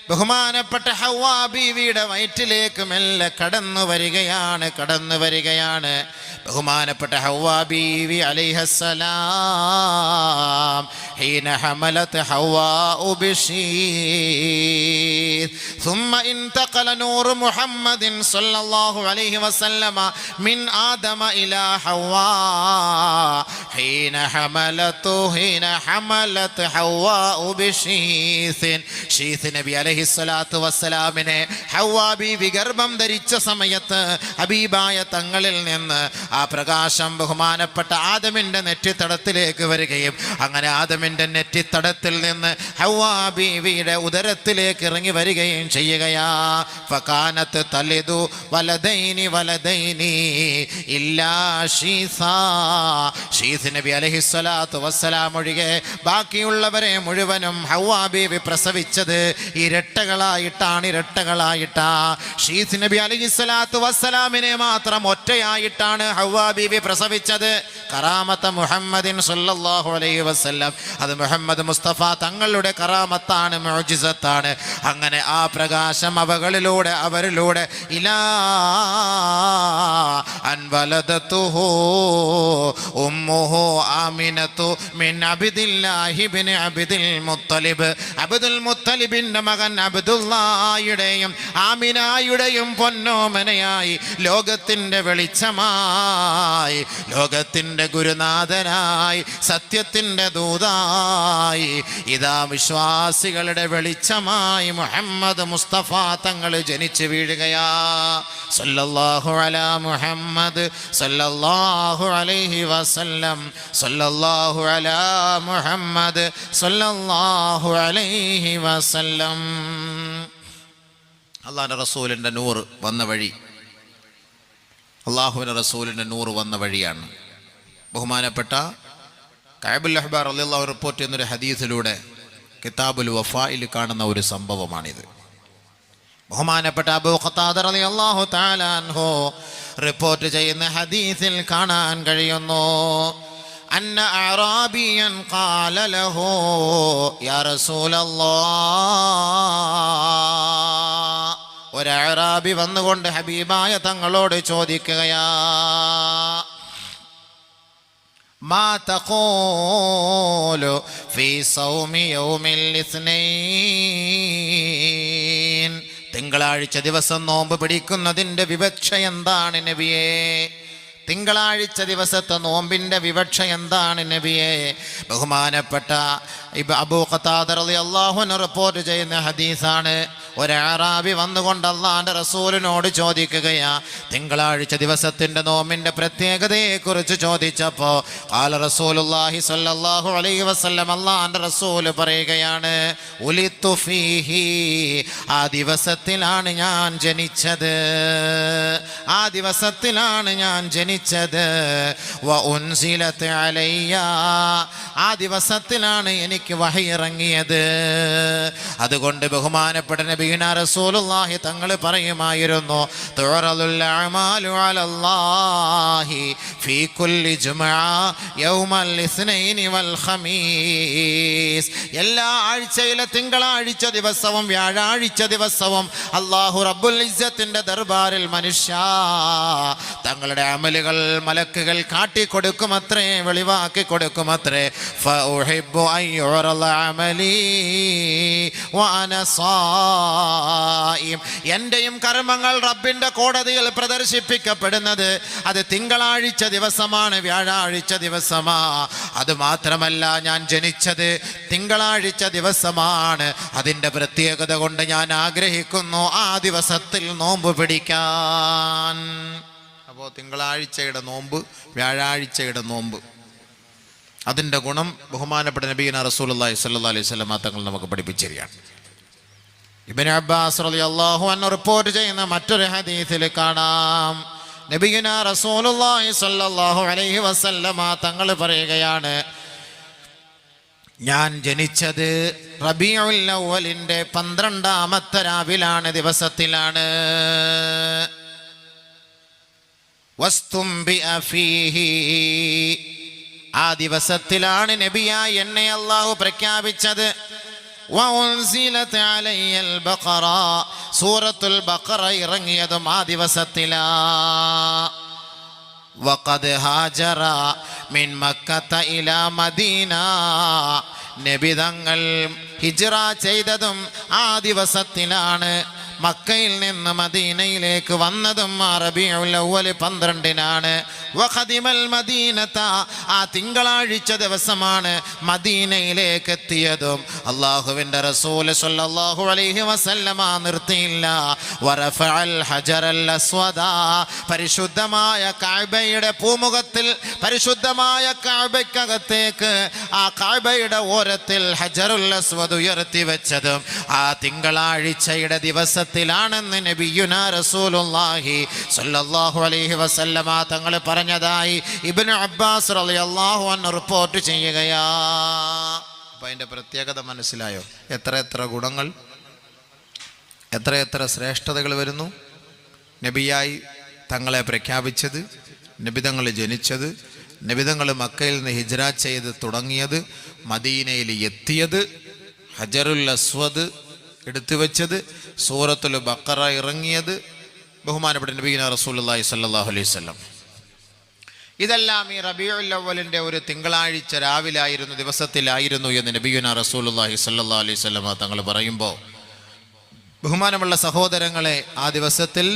ബഹുമാനപ്പെട്ട ഹവ്വാ ബീവിയുടെ വയറ്റിലേക്ക് മെല്ലെ കടന്നു വരികയാണ്, കടന്നു വരികയാണ്. ബഹുമാനപ്പെട്ട ഹവ്വാ ബീവി അലൈഹിസ്സലാം ഹീന ഹമലത് ഹവ്വാഉ ബിശീർ ثم انتقل نور محمد صلى الله عليه وسلم من آدم إلى حواء حين حملت حواء بشيث. ഷീത്ത് നബി അലൈഹിസ്സലാത്തു വസ്സലാമിനെ ഹവ്വാ ബീവി ഗർഭം ധരിച്ച സമയത്ത് ഹബീബായ തങ്ങളിൽ നിന്ന് ആ പ്രകാശം ബഹുമാനപ്പെട്ട ആദമിൻ്റെ നെറ്റിത്തടത്തിലേക്ക് വരികയും അങ്ങനെ ആദമിൻ്റെ നെറ്റിത്തടത്തിൽ നിന്ന് ഹവ്വാ ബീവിയുടെ ഉദരത്തിലേക്ക് ഇറങ്ങി വരികയും ചെയ്യുകയാ. ഫകാനത്ത് തലിദു വലദൈനി വലദൈനി ഇല്ലാ ഷീസാ. ഷീത്ത് നബി അലൈഹിസ്സലാത്തു വസ്സലാം ഒഴികെ ബാക്കിയുള്ളവരെ മുഴുവനും ഹവ്വാ ബീവി പ്രസവിച്ചത് ഇരട്ടകളായിട്ടാണ്, ഇരട്ടകളായിട്ടാ. ഷീത്ത് നബി അലൈഹിസ്സലാത്തു വസ്സലാമിനെ മാത്രം ഒറ്റയായിട്ടാണ് ഹവ്വാ ബീവി പ്രസവിച്ചത്. കറാമത്ത് മുഹമ്മദിൻ സല്ലല്ലാഹു അലൈഹി വസല്ലം, അത് മുഹമ്മദ് മുസ്തഫ തങ്ങളുടെ കറാമത്താണ്, മുഅ്ജിസത്താണ്. അങ്ങനെ ആ പ്രകാശം അവരിലൂടെ ഇലാ അൻ വലദതുഹു ഉമ്മുഹു ആമിനതു മിൻ അബ്ദില്ലാഹി ഇബ്നു അബ്ദുൽ മുത്തലിബ്. അബ്ദുൽ മുത്തലിബിന്റെ മകൻ അബ്ദുല്ലായുടെയും ആമിനായുടെയും പൊന്നോമനയായി ലോകത്തിൻ്റെ വെളിച്ചമായി, ലോകത്തിൻ്റെ ഗുരുനാഥനായി, സത്യത്തിൻ്റെ ദൂതായി, ഇതാ വിശ്വാസികളുടെ വെളിച്ചമായി മുഹമ്മദ് മുസ്തഫ തങ്ങൾ ജനിച്ചു വീഴുകയാ. സല്ലല്ലാഹു അലാ മുഹമ്മദ് സല്ലല്ലാഹു അലൈഹി വസല്ലം, സല്ലല്ലാഹു അലാ മുഹമ്മദ് സല്ലല്ലാഹു അലൈഹി വസല്ലം. അല്ലാഹുവിൻ്റെ റസൂലിൻ്റെ നൂറ് വന്ന വഴി, അള്ളാഹുവിൻ്റെ റസൂലിൻ്റെ നൂറ് വന്ന വഴിയാണ്. ബഹുമാനപ്പെട്ട കഅബുൽ അഹ്ബാർ റളിയല്ലാഹു റിപ്പോർട്ട് ചെയ്യുന്നൊരു ഹദീസിലൂടെ കിതാബുൽ വഫായിൽ കാണുന്ന ഒരു സംഭവമാണിത്. ബഹുമാനപ്പെട്ട അബൂ ഖതാദ റളിയല്ലാഹു തആല അൻഹു റിപ്പോർട്ട് ചെയ്യുന്ന ഹദീസിൽ കാണാൻ കഴിയുന്നു, അന്ന അഅറാബിയൻ ഖാല ലഹു യാ റസൂലല്ലാഹ്. ഒരു അഅറാബി വന്നുകൊണ്ട് ഹബീബായ തങ്ങളോട് ചോദിക്കുകയാ, മാ തഖൂലു ഫീ സൗമി യൗമിൽ ഇസ്നൈൻ. തിങ്കളാഴ്ച ദിവസം നോമ്പ് പിടിക്കുന്നതിൻ്റെ വിവക്ഷ എന്താണ് നബിയേ? തിങ്കളാഴ്ച ദിവസത്തെ നോമ്പിൻ്റെ വിവക്ഷ എന്താണ് നബിയെ? ബഹുമാനപ്പെട്ട അബൂ ഖതാദ റളിയല്ലാഹു അൻഹു റിപ്പോർട്ട് ചെയ്യുന്ന ഹദീസാണ്. ഒരു അറാബി വന്നുകൊണ്ട് അള്ളാന്റെ റസൂലിനോട് ചോദിക്കുകയാ, തിങ്കളാഴ്ച ദിവസത്തിൻ്റെ നോമ്പിൻ്റെ പ്രത്യേകതയെക്കുറിച്ച് ചോദിച്ചപ്പോൾ ഖാല റസൂലുള്ളാഹി സ്വല്ലല്ലാഹു അലൈഹി വസല്ലം, അള്ളാന്റെ റസൂൽ പറയുകയാണ്, ഉലിത്തു ഫീഹി, ആ ദിവസത്തിലാണ് ഞാൻ ജനിച്ചത്, ആ ദിവസത്തിലാണ് ഞാൻ ജനിച്ചത്. വ ഉൻസിലത് അലയ്യ, ആ ദിവസത്തിലാണ് എനിക്ക് വഹി ഇറങ്ങിയത്. അതുകൊണ്ട് ബഹുമാനപ്പെട്ട നബിയുനാ റസൂലുള്ളാഹി തങ്ങൾ പറയുമായിരുന്നു, തുറലുൽ അഅമാലു അലല്ലാഹി ഫീ കുല്ലി ജുമുഅ യൗമൽ ഇസ്നൈനി വൽ ഖമീസ്. എല്ലാ ആഴ്ചയിലെ തിങ്കളാഴ്ച ദിവസവും വ്യാഴാഴ്ച ദിവസവും അല്ലാഹു റബ്ബുൽ ഇസ്സത്തിന്റെ ദർബാറിൽ മനുഷ്യ തങ്ങളുടെ അമലുകൾ മലക്കുകൾ കാട്ടിക്കൊടുക്കുമത്രേ, വെളിവാക്കി കൊടുക്കുമത്രേ. ഫഉഹിബ്ബു അൻ യുറല അമലി വഅന സായിം. എന്റെയും കർമ്മങ്ങൾ റബ്ബിന്റെ കോടതിയിൽ പ്രദർശിപ്പിക്കപ്പെടുന്നത് അത് തിങ്കളാഴ്ച ദിവസമാണ്, വ്യാഴാഴ്ച ദിവസമാ. അത് മാത്രമല്ല, ഞാൻ ജനിച്ചത് തിങ്കളാഴ്ച ദിവസമാണ്. അതിൻ്റെ പ്രത്യേകത കൊണ്ട് ഞാൻ ആഗ്രഹിക്കുന്നു ആ ദിവസത്തിൽ നോമ്പ് പിടിക്കാൻ. അപ്പോൾ തിങ്കളാഴ്ചയുടെ നോമ്പ്, വ്യാഴാഴ്ചയുടെ നോമ്പ്, അതിൻ്റെ ഗുണം ബഹുമാനപ്പെട്ട നബിയുനാ റസൂലുള്ളാഹി സ്വല്ലല്ലാഹു അലൈഹി വസല്ലം തങ്ങൾ നമുക്ക് പഠിപ്പിച്ചിരിക്കുകയാണ്. ഇബ്നു അബ്ബാസ് റളിയല്ലാഹു അൻഹു റിപ്പോർട്ട് ചെയ്യുന്ന മറ്റൊരു ഹദീസിൽ കാണാം, നബിയുനാ റസൂലുള്ളാഹി സ്വല്ലല്ലാഹു അലൈഹി വസല്ലം തങ്ങൾ പറയുകയാണ്, ഞാൻ ജനിച്ചത് റബീഉൽ അവ്വലിന്റെ 12ാമത്തെ രാവിലാണ്, ദിവസത്തിലാണ്. വസ്തുംബിഅ ഫീഹി, ആ ദിവസത്തിലാണ് നബിയായി എന്നെ അല്ലാഹു പ്രഖ്യാപിച്ചത്. വഉൻസിലത് അലയ്യൽ ബഖറ, സൂറത്തുൽ ബഖറ ഇറങ്ങിയതും ആ ദിവസത്തിലാ. വഖദ് ഹാജറ മിൻ മക്കത ഇലാ മദീന, നബി തങ്ങൾ ഹിജ്റ ചെയ്തതും ആ ദിവസത്തിലാണ്. മക്കയിൽ നിന്ന് മദീനയിലേക്ക് വന്നതും റബീഉൽ അവ്വൽ 12-നാണ്. വഖദിമൽ മദീനത, ആ തിങ്കളാഴ്ച ദിവസമാണ് മദീനയിലേക്ക് എത്തിയതും. അല്ലാഹുവിൻ്റെ റസൂൽ സ്വല്ലല്ലാഹു അലൈഹി വസല്ലമ നിർത്തിയില്ല. വറഫഅൽ ഹജറൽ അസ്വദ, പരിശുദ്ധമായ കഅബയുടെ പൂമുഖത്തിൽ, പരിശുദ്ധമായ കഅബയ്ക്കകത്തേക്ക് ആ കഅബയുടെ ഓരത്തിൽ ഹജറുൽ അസ്വദ് ഉയർത്തി വെച്ചതും ആ തിങ്കളാഴ്ചയുടെ ദിവസത്തിലാണെന്ന് നബിയുനാ റസൂലുള്ളാഹി സ്വല്ലല്ലാഹു അലൈഹി വസല്ലമ തങ്ങൾ പറഞ്ഞതായി ഇബ്നു അബ്ബാസ് റളിയല്ലാഹു അൻഹു റിപ്പോർട്ട് ചെയ്യുകയാ. അപ്പോൾ അതിൻ്റെ പ്രത്യേകത മനസ്സിലായോ? എത്ര ഗുണങ്ങൾ, എത്ര ശ്രേഷ്ഠതകൾ വരുന്നു. നബിയായി തങ്ങളെ പ്രഖ്യാപിച്ചത്, നബിതങ്ങൾ ജനിച്ചത്, നബിതങ്ങൾ മക്കയിൽ നിന്ന് ഹിജ്റ ചെയ്ത് തുടങ്ങിയത്, മദീനയിൽ എത്തിയത്, ഹജറുൽ അസ്വദ് എടുത്തു വെച്ചത്, സൂറത്തുൽ ബഖറ ഇറങ്ങിയത്, ബഹുമാനപ്പെട്ട നബിയുനാ റസൂലുള്ളാഹി സ്വല്ലല്ലാഹു അലൈഹി വസല്ലം. ഇതെല്ലാം ഈ റബീഉൽ അവ്വലിൻ്റെ ഒരു തിങ്കളാഴ്ച രാവിലായിരുന്നു, ദിവസത്തിലായിരുന്നു എന്ന് നബിയുനാ റസൂലുള്ളാഹി സ്വല്ലല്ലാഹു അലൈഹി വസല്ലം തങ്ങൾ പറയുമ്പോൾ, ബഹുമാനമുള്ള സഹോദരങ്ങളെ, ആ ദിവസത്തിൽ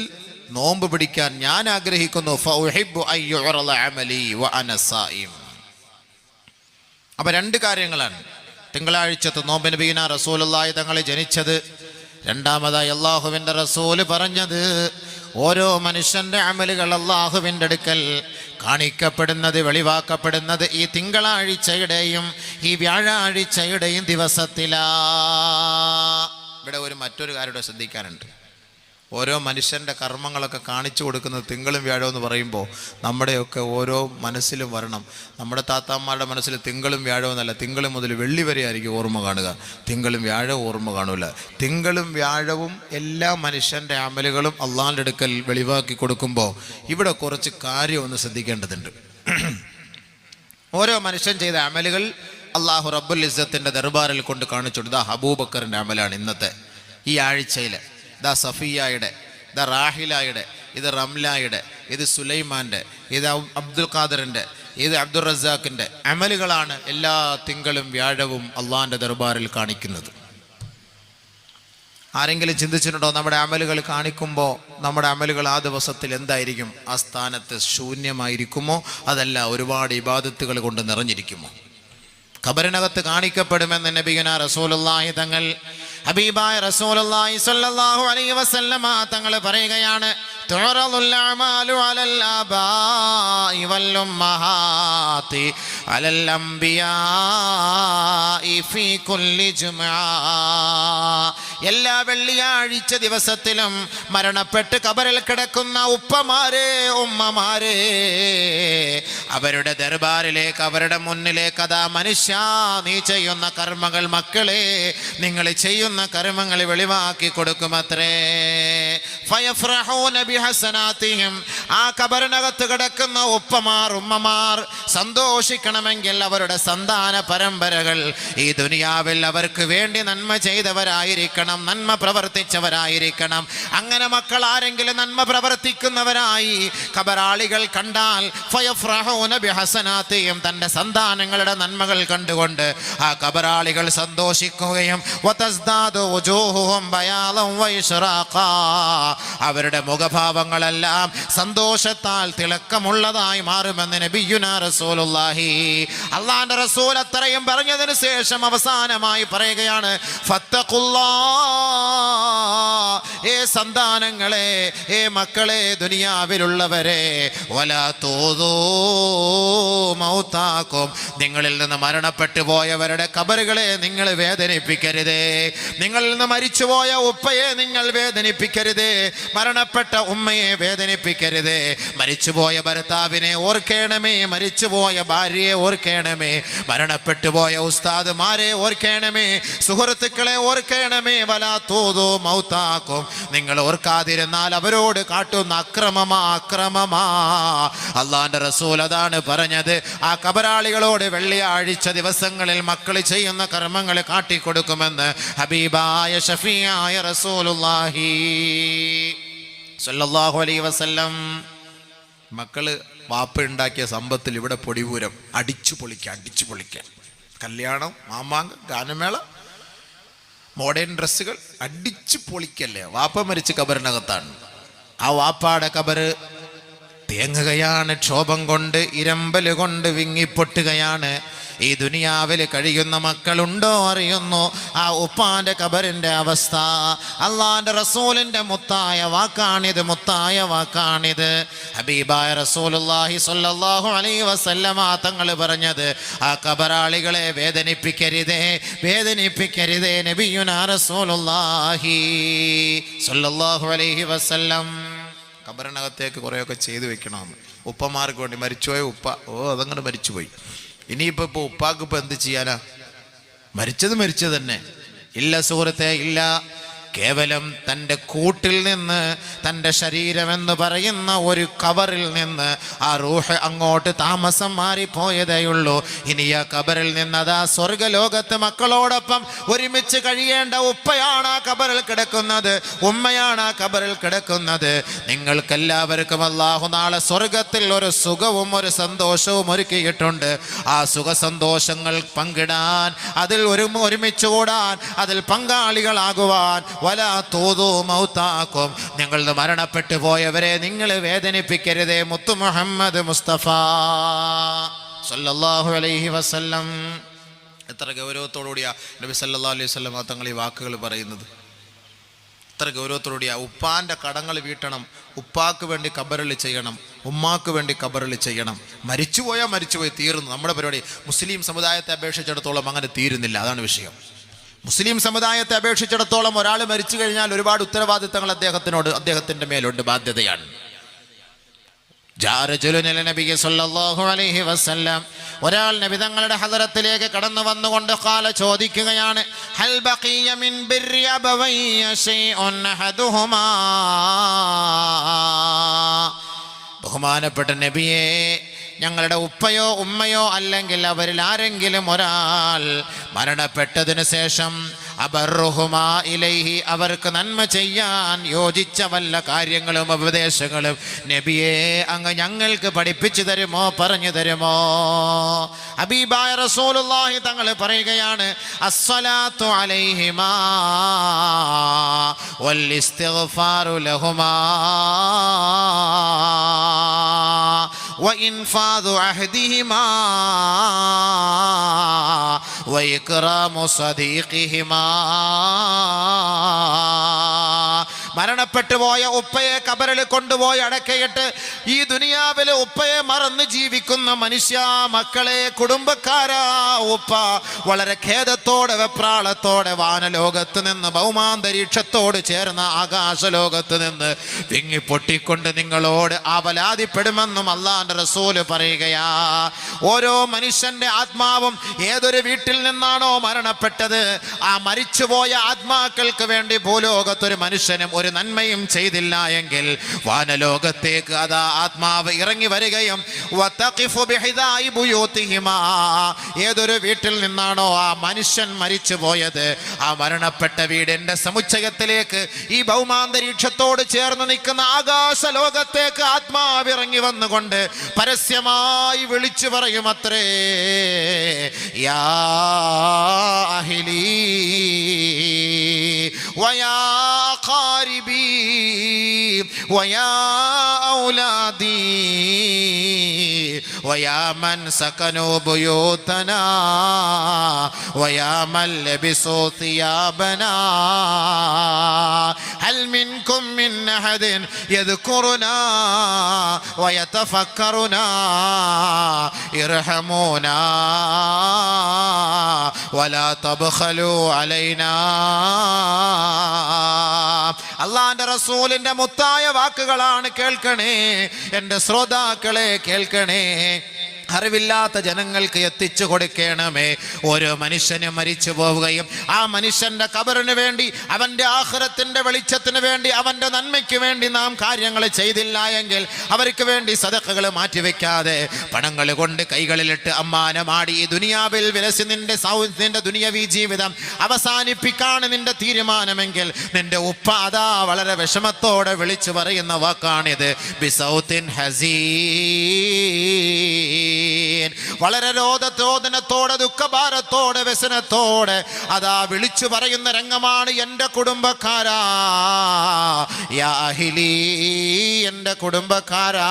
നോമ്പ് പിടിക്കാൻ ഞാൻ ആഗ്രഹിക്കുന്നു. ഫഉഹിബ്ബു അൻ യുറല അമലി വഅന സായിം. അപ്പോൾ 2 കാര്യങ്ങളാണ്. തിങ്കളാഴ്ചത്തെ നോമ്പ് നബിയുനാ റസൂലുള്ളാഹി തങ്ങൾ ജനിച്ചത്. രണ്ടാമതായി അല്ലാഹുവിൻ്റെ റസൂൽ പറഞ്ഞത്, ഓരോ മനുഷ്യൻ്റെ അമലുകൾ അല്ലാഹുവിൻ്റെ അടുക്കൽ കാണിക്കപ്പെടുന്നത്, വെളിവാക്കപ്പെടുന്നത് ഈ തിങ്കളാഴ്ചയുടെയും ഈ വ്യാഴാഴ്ചയുടെയും ദിവസത്തിലാ. ഇവിടെ മറ്റൊരു കാര്യം ശ്രദ്ധിക്കാനുണ്ട്. ഓരോ മനുഷ്യൻ്റെ കർമ്മങ്ങളൊക്കെ കാണിച്ചു കൊടുക്കുന്നത് തിങ്കളും വ്യാഴവും എന്ന് പറയുമ്പോൾ നമ്മുടെയൊക്കെ ഓരോ മനസ്സിലും വരണം. നമ്മുടെ താത്താമ്മമാരുടെ മനസ്സിൽ തിങ്കളും വ്യാഴവും എന്നല്ല, തിങ്കൾ മുതൽ വെള്ളി വരെ ആയിരിക്കും ഓർമ്മ കാണുക, തിങ്കളും വ്യാഴവും ഓർമ്മ കാണൂല. തിങ്കളും വ്യാഴവും എല്ലാ മനുഷ്യൻ്റെ അമലുകളും അള്ളാഹിൻ്റെ അടുക്കൽ വെളിവാക്കി കൊടുക്കുമ്പോൾ ഇവിടെ കുറച്ച് കാര്യം ഒന്ന് ശ്രദ്ധിക്കേണ്ടതുണ്ട്. ഓരോ മനുഷ്യൻ ചെയ്ത അമലുകൾ അള്ളാഹു റബ്ബുൽ ഇസ്സത്തിൻ്റെ ദർബാറിൽ കൊണ്ട് കാണിച്ചു. ഇതാ അബൂബക്കറിൻ്റെ അമലാണ് ഇന്നത്തെ ഈ ആഴ്ചയിൽ, ഇതാ സഫിയായുടെ, ഇതാ റാഹിലായുടെ, ഇത് റംലായുടെ, ഇത് സുലൈമാൻ്റെ, ഇത് അബ്ദുൽ ഖാദറിൻ്റെ, ഇത് അബ്ദുർ റസാഖിൻ്റെ അമലുകളാണ് എല്ലാ തിങ്കളും വ്യാഴവും അള്ളാഹിൻ്റെ ദർബാറിൽ കാണിക്കുന്നത്. ആരെങ്കിലും ചിന്തിച്ചിട്ടുണ്ടോ നമ്മുടെ അമലുകൾ കാണിക്കുമ്പോൾ നമ്മുടെ അമലുകൾ ആ ദിവസത്തിൽ എന്തായിരിക്കും? ആ സ്ഥാനത്ത് ശൂന്യമായിരിക്കുമോ, അതല്ല ഒരുപാട് ഇബാദത്തുകൾ കൊണ്ട് നിറഞ്ഞിരിക്കുമോ? ഖബറിനകത്ത് കാണിക്കപ്പെടുമെന്ന് നബിയുനാ റസൂലുള്ളാഹി തങ്ങൾ, ഹബീബായ റസൂലുള്ളാഹി സ്വല്ലല്ലാഹു അലൈഹി വസല്ലമ തങ്ങൾ പറയുകയാണ്, തുറദുൽ അഅമാലു അലൽ ആബാഇ വൽ ഉമ്മഹാതി അലൽ അംബിയാഇ ഫീ കുല്ലി ജുമുഅ. എല്ലാ വെള്ളിയാഴ്ച ദിവസത്തിലും മരണപ്പെട്ട് ഖബറിൽ കിടക്കുന്ന ഉപ്പമാരെ, ഉമ്മമാരെ, അവരുടെ ദർബാറിലേക്ക്, അവരുടെ മുന്നിലേക്ക് അതാ മനുഷ്യ നീ ചെയ്യുന്ന കർമ്മങ്ങൾ, മക്കളെ നിങ്ങൾ ചെയ്യുന്ന കർമ്മങ്ങൾ വെളിവാക്കി കൊടുക്കുമത്രേ. ഫയഫ്റഹൂന ബിഹസനാതിഹിം. ആ ഖബറിനകത്ത് കിടക്കുന്ന ഉപ്പമാർ, ഉമ്മമാർ സന്തോഷിക്കണമെങ്കിൽ അവരുടെ സന്താന പരമ്പരകൾ ഈ ദുനിയാവിൽ അവർക്ക് വേണ്ടി നന്മ ചെയ്തവരായിരിക്കണം, നന്മ പ്രവർത്തിച്ചവരായിരിക്കണം. അങ്ങനെ മക്കൾ ആരെങ്കിലും നന്മ പ്രവർത്തിക്കുന്നവരായി ഖബറാളികൾ കണ്ടാൽ ഫയഫ്റഹൂന ബിഹസനാതിഹിം, തൻ്റെ സന്താനങ്ങളുടെ നന്മകൾ കണ്ടുകൊണ്ട് ആ ഖബറാളികൾ സന്തോഷിക്കുകയും വതസ്ദാദു വുജൂഹുഹും ബയാദൻ വഇശ്റാഖാ, അവരുടെ മുഖഭാവങ്ങളെല്ലാം സന്തോഷത്താൽ തിളക്കമുള്ളതായി മാറുമെന്ന് നബിയുനാ റസൂലുള്ളാഹി. അല്ലാഹുവിന്റെ റസൂൽ അത്രയും പറഞ്ഞതിന് ശേഷം അവസാനമായി പറയുകയാണ്, ഫത്തഖുല്ലാഹ്, ഏ സന്താനങ്ങളെ, ഏ മക്കളെ, ദുനിയാവിലുള്ളവരെ, വലാ തൂദൂ മൗതാക്കും, നിങ്ങളിൽ നിന്ന് മരണപ്പെട്ടു പോയവരുടെ ഖബറുകളെ നിങ്ങൾ വേദനിപ്പിക്കരുതേ. നിങ്ങളിൽ നിന്ന് മരിച്ചുപോയ ഉപ്പയെ നിങ്ങൾ വേദനിപ്പിക്കരുതേ, മരണപ്പെട്ട ഉമ്മയെ വേദനിപ്പിക്കരുതേ. മരിച്ചുപോയ ഭർത്താവിനെ ഓർക്കണമേ, മരിച്ചുപോയ ഭാര്യയെ ഓർക്കണമേ, മരണപ്പെട്ടു പോയ ഉസ്താദുമാരെ ഓർക്കണമേ, സുഹൃത്തുക്കളെ ഓർക്കണമേ. വലാ തൂദൂ മൗതാക്കും, നിങ്ങൾ ഓർക്കാതിരുന്നാൽ അവരോട് കാട്ടുന്ന അക്രമമാ. അള്ളാന്റെ റസൂൽ അതാണ് പറഞ്ഞത്. ആ ഖബറാളികളോട് വെള്ളിയാഴ്ച ദിവസങ്ങളിൽ മക്കൾ ചെയ്യുന്ന കർമ്മങ്ങൾ കാട്ടിക്കൊടുക്കുമെന്ന് ഹബീബായ ഷഫീആയ റസൂലുള്ളാഹി സ്വല്ലല്ലാഹു അലൈഹി വസല്ലം. മക്കള് വാപ്പ ഉണ്ടാക്കിയ സമ്പത്തിൽ ഇവിടെ പൊടിപൂരം, അടിച്ചു പൊളിക്കാൻ, കല്യാണം, മാമാങ്കം, ഗാനമേള, മോഡേൺ ഡ്രസ്സുകൾ, അടിച്ചു പൊളിക്കല്ലേ. വാപ്പ മരിച്ച് ഖബറിനകത്താണ്. ആ വാപ്പാടെ ഖബറ് തേങ്ങുകയാണ്, ക്ഷോഭം കൊണ്ട്, ഇരമ്പല് കൊണ്ട് വിങ്ങിപ്പൊട്ടുകയാണ്. ഈ ദുനിയാവിൽ കഴിയുന്ന മക്കളുണ്ടോ അറിയുന്നു ആ ഉപ്പാന്റെ ഖബറിന്റെ അവസ്ഥ? അള്ളാന്റെ റസൂലിന്റെ മുത്തായ വാക്കാണിത്. ഹബീബായ റസൂലുള്ളാഹി സ്വല്ലല്ലാഹു അലൈഹി വസല്ലമ തങ്ങൾ പറഞ്ഞത്, ആ ഖബറാളികളെ വേദനിപ്പിക്കരുതേ. നബിയുനാ റസൂലുള്ളാഹി സ്വല്ലല്ലാഹു അലൈഹി വസല്ലം ഖബറിനകത്തേക്ക് കുറേയൊക്കെ ചെയ്തു വെക്കണമെന്ന്. ഉപ്പമാർക്ക് വേണ്ടി മരിച്ചുപോയ ഉപ്പ, അതങ്ങനെ മരിച്ചുപോയി. ഇനിയിപ്പോൾ ഉപ്പാക്ക് ഇപ്പം എന്ത് ചെയ്യാനാ? മരിച്ചത് തന്നെ. ഇല്ല സുഹൃത്തെ, ഇല്ല. കേവലം തൻ്റെ കൂട്ടിൽ നിന്ന്, തൻ്റെ ശരീരമെന്ന് പറയുന്ന ഒരു കവറിൽ നിന്ന് ആ റൂഹ് അങ്ങോട്ട് താമസം മാറിപ്പോയതേയുള്ളൂ. ഇനി ആ കബറിൽ നിന്നതാ സ്വർഗലോകത്ത് മക്കളോടൊപ്പം ഒരുമിച്ച് കഴിയേണ്ട ഉപ്പയാണ് ആ കബറിൽ കിടക്കുന്നത്, ഉമ്മയാണ് ആ കബറിൽ കിടക്കുന്നത്. നിങ്ങൾക്കെല്ലാവർക്കും അല്ലാഹു നാളെ സ്വർഗത്തിൽ ഒരു സുഖവും ഒരു സന്തോഷവും ഒരുക്കിയിട്ടുണ്ട്. ആ സുഖസന്തോഷങ്ങൾ പങ്കിടാൻ, അതിൽ ഒരുമിച്ച് കൂടാൻ, അതിൽ പങ്കാളികളാകുവാൻ. വലാ തൂദൂ മൗതാക്കും, നിങ്ങൾ മരണപ്പെട്ടു പോയവരെ നിങ്ങൾ വേദനിപ്പിക്കരുതേ. മുത്തു മുഹമ്മദ് മുസ്തഫ സല്ലല്ലാഹു അലൈഹി വസല്ലം. എത്ര ഗൗരവത്തോടുകൂടിയാ നബി സല്ലല്ലാഹു അലൈഹി വസല്ലം തങ്ങൾ ഈ വാക്കുകൾ പറയുന്നത്. എത്ര ഗൗരവത്തോടുകൂടിയാ. ഉപ്പാന്റെ കടങ്ങൾ വീട്ടണം, ഉപ്പാക്ക് വേണ്ടി ഖബറിൽ ചെയ്യണം, ഉമ്മാക്ക് വേണ്ടി ഖബറിൽ ചെയ്യണം. മരിച്ചുപോയി തീർന്നു നമ്മുടെ പരിപാടി. മുസ്ലിം സമുദായത്തെ അപേക്ഷിച്ചിടത്തോളം അങ്ങനെ തീരുന്നില്ല, അതാണ് വിഷയം. മുസ്ലിം സമുദായത്തെ അപേക്ഷിച്ചിടത്തോളം ഒരാൾ മരിച്ചു കഴിഞ്ഞാൽ ഒരുപാട് ഉത്തരവാദിത്തങ്ങൾ അദ്ദേഹത്തിന്റെ മേലുണ്ട്, ബാധ്യതയാണ്. ഒരാൾ നബി തങ്ങളുടെ ഹദറത്തിലേക്ക് കടന്നു വന്നുകൊണ്ട് ഖാല ചോദിക്കുകയാണ്, ഹൽ ബഖിയ മിൻ ബിർരി അബവയ്യ ശൈഉൻ അഹദുഹുമാ. ബഹുമാനപ്പെട്ട നബിയേ, ഞങ്ങളുടെ ഉപ്പയോ ഉമ്മയോ അല്ലെങ്കിൽ അവരിൽ ആരെങ്കിലും ഒരാൾ മരണപ്പെട്ടതിന് ശേഷം അബർറുഹുമാ ഇലൈഹി, അവർക്ക് നന്മ ചെയ്യാൻ യോജിച്ച വല്ല കാര്യങ്ങളും ഉപദേശങ്ങളും നബിയെ അങ്ങ് ഞങ്ങൾക്ക് പഠിപ്പിച്ചു തരുമോ, പറഞ്ഞു തരുമോ? ഹബീബായ റസൂലുള്ളാഹി തങ്ങൾ പറയുകയാണ്, അസ്സലാത്തു അലൈഹിമാ വൽ ഇസ്തിഗ്ഫാറു ലഹുമാ വഇൻഫാദു അഹദിഹിമാ വഇക്റാമു സദീഖിഹിമാ. മരണപ്പെട്ടു പോയ ഉപ്പയെ കബറിൽ കൊണ്ടുപോയി അടക്കയിട്ട് ഈ ദുനിയാവിലെ ഉപ്പയെ മറന്ന് ജീവിക്കുന്ന മനുഷ്യ മക്കളെ, കുടുംബക്കാരാ, ഉപ്പ വളരെ ഖേദത്തോടെ വെപ്രാളത്തോടെ വാനലോകത്ത് നിന്ന് ഭൗമാന്തരീക്ഷത്തോട് ചേർന്ന ആകാശലോകത്ത് നിന്ന് വിങ്ങിപ്പൊട്ടിക്കൊണ്ട് നിങ്ങളോട് ആവലാതിപ്പെടുമെന്നും അല്ലാഹുവിന്റെ റസൂല് പറയുകയാ. ഓരോ മനുഷ്യന്റെ ആത്മാവും ഏതൊരു വീട്ടിൽ നിന്നാണോ മരണപ്പെട്ടത്, ആ മരിച്ചുപോയ ആത്മാക്കൾക്ക് വേണ്ടി ഭൂലോകത്തൊരു മനുഷ്യനും ഒരു നന്മയും ചെയ്തില്ല എങ്കിൽ വാനലോകത്തേക്ക് അതാ ആത്മാവ് ഇറങ്ങി വരികയും ഏതൊരു വീട്ടിൽ നിന്നാണോ ആ മനുഷ്യൻ മരിച്ചു പോയത്, ആ മരണപ്പെട്ട വീടിന്റെ സമുച്ചയത്തിലേക്ക് ഈ ഭൗമാന്തരീക്ഷത്തോട് ചേർന്ന് നിൽക്കുന്ന ആകാശ ലോകത്തേക്ക് ആത്മാവ് ഇറങ്ങി വന്നുകൊണ്ട് പരസ്യമായി വിളിച്ചു പറയും അത്രേ, യാ അഹ്ലീ വയാ ഖാരിബി വയാ ഔലാദി വയാ മൻ സകനൂ ബുയൂതനാ വയാ മൻ ലബിസൂ സിയാബനാ ഹൽ മിൻകും മിൻ അഹദിൻ യദ്കുറുനാ വയതഫക്കറുനാ ഇർഹമൂനാ വലാ തബ്ഖലൂ അലൈനാ. അള്ളാന്റെ റസൂലിന്റെ മുത്തായ വാക്കുകളാണ്. കേൾക്കണേ എൻ്റെ ശ്രോതാക്കളെ, കേൾക്കണേ. അറിവില്ലാത്ത ജനങ്ങൾക്ക് എത്തിച്ചു കൊടുക്കണമേ. ഓരോ മനുഷ്യനും മരിച്ചു പോവുകയും ആ മനുഷ്യന്റെ ഖബറിന് വേണ്ടി, അവന്റെ ആഖിറത്തിന്റെ വെളിച്ചത്തിന് വേണ്ടി, അവന്റെ നന്മയ്ക്ക് വേണ്ടി നാം കാര്യങ്ങൾ ചെയ്തില്ല എങ്കിൽ, അവർക്ക് വേണ്ടി സദഖകൾ മാറ്റിവെക്കാതെ പണങ്ങൾ കൊണ്ട് കൈകളിലിട്ട് അമ്മാനമാടി ഈ ദുനിയാവിൽ വിലസി നിന്റെ ദുനിയവി ജീവിതം അവസാനിപ്പിക്കാണ് നിന്റെ തീരുമാനമെങ്കിൽ, നിന്റെ ഉപ്പ അതാ വളരെ വിഷമത്തോടെ വിളിച്ചു പറയുന്ന വാക്കാണിത്, ബിസൗത്തിൻ ഹസീൻ. വളരെ രോദനത്തോടെ, ദുഃഖഭാരത്തോടെ, വ്യസനത്തോടെ അതാ വിളിച്ചു പറയുന്ന രംഗമാണ്, എൻ്റെ കുടുംബക്കാരാ, യാ അഹ്ലീ, എൻ്റെ കുടുംബക്കാരാ.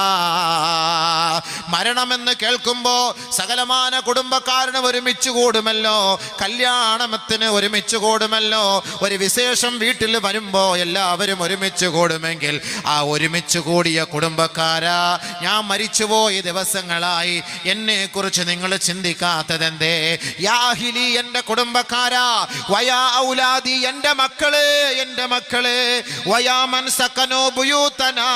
മരണമെന്ന് കേൾക്കുമ്പോ സകലമാന കുടുംബക്കാരന് ഒരുമിച്ച് കൂടുമല്ലോ, കല്യാണത്തിന് ഒരുമിച്ച് കൂടുമല്ലോ, ഒരു വിശേഷം വീട്ടിൽ വരുമ്പോ എല്ലാവരും ഒരുമിച്ച് കൂടുമെങ്കിൽ, ആ ഒരുമിച്ച് കൂടിയ കുടുംബക്കാരാ, ഞാൻ മരിച്ചുപോയ ദിവസങ്ങളായി, എന്നെ കുറിച്ച് നിങ്ങൾ ചിന്തിക്കാത്തതെന്തേ? യാ അഹ്ലീ, എൻ്റെ കുടുംബക്കാരാ, വയാ ഔലാദി, എൻ്റെ മക്കളെ, എൻ്റെ മക്കളെ, വയാ മൻ സകനൂ ബുയൂതനാ,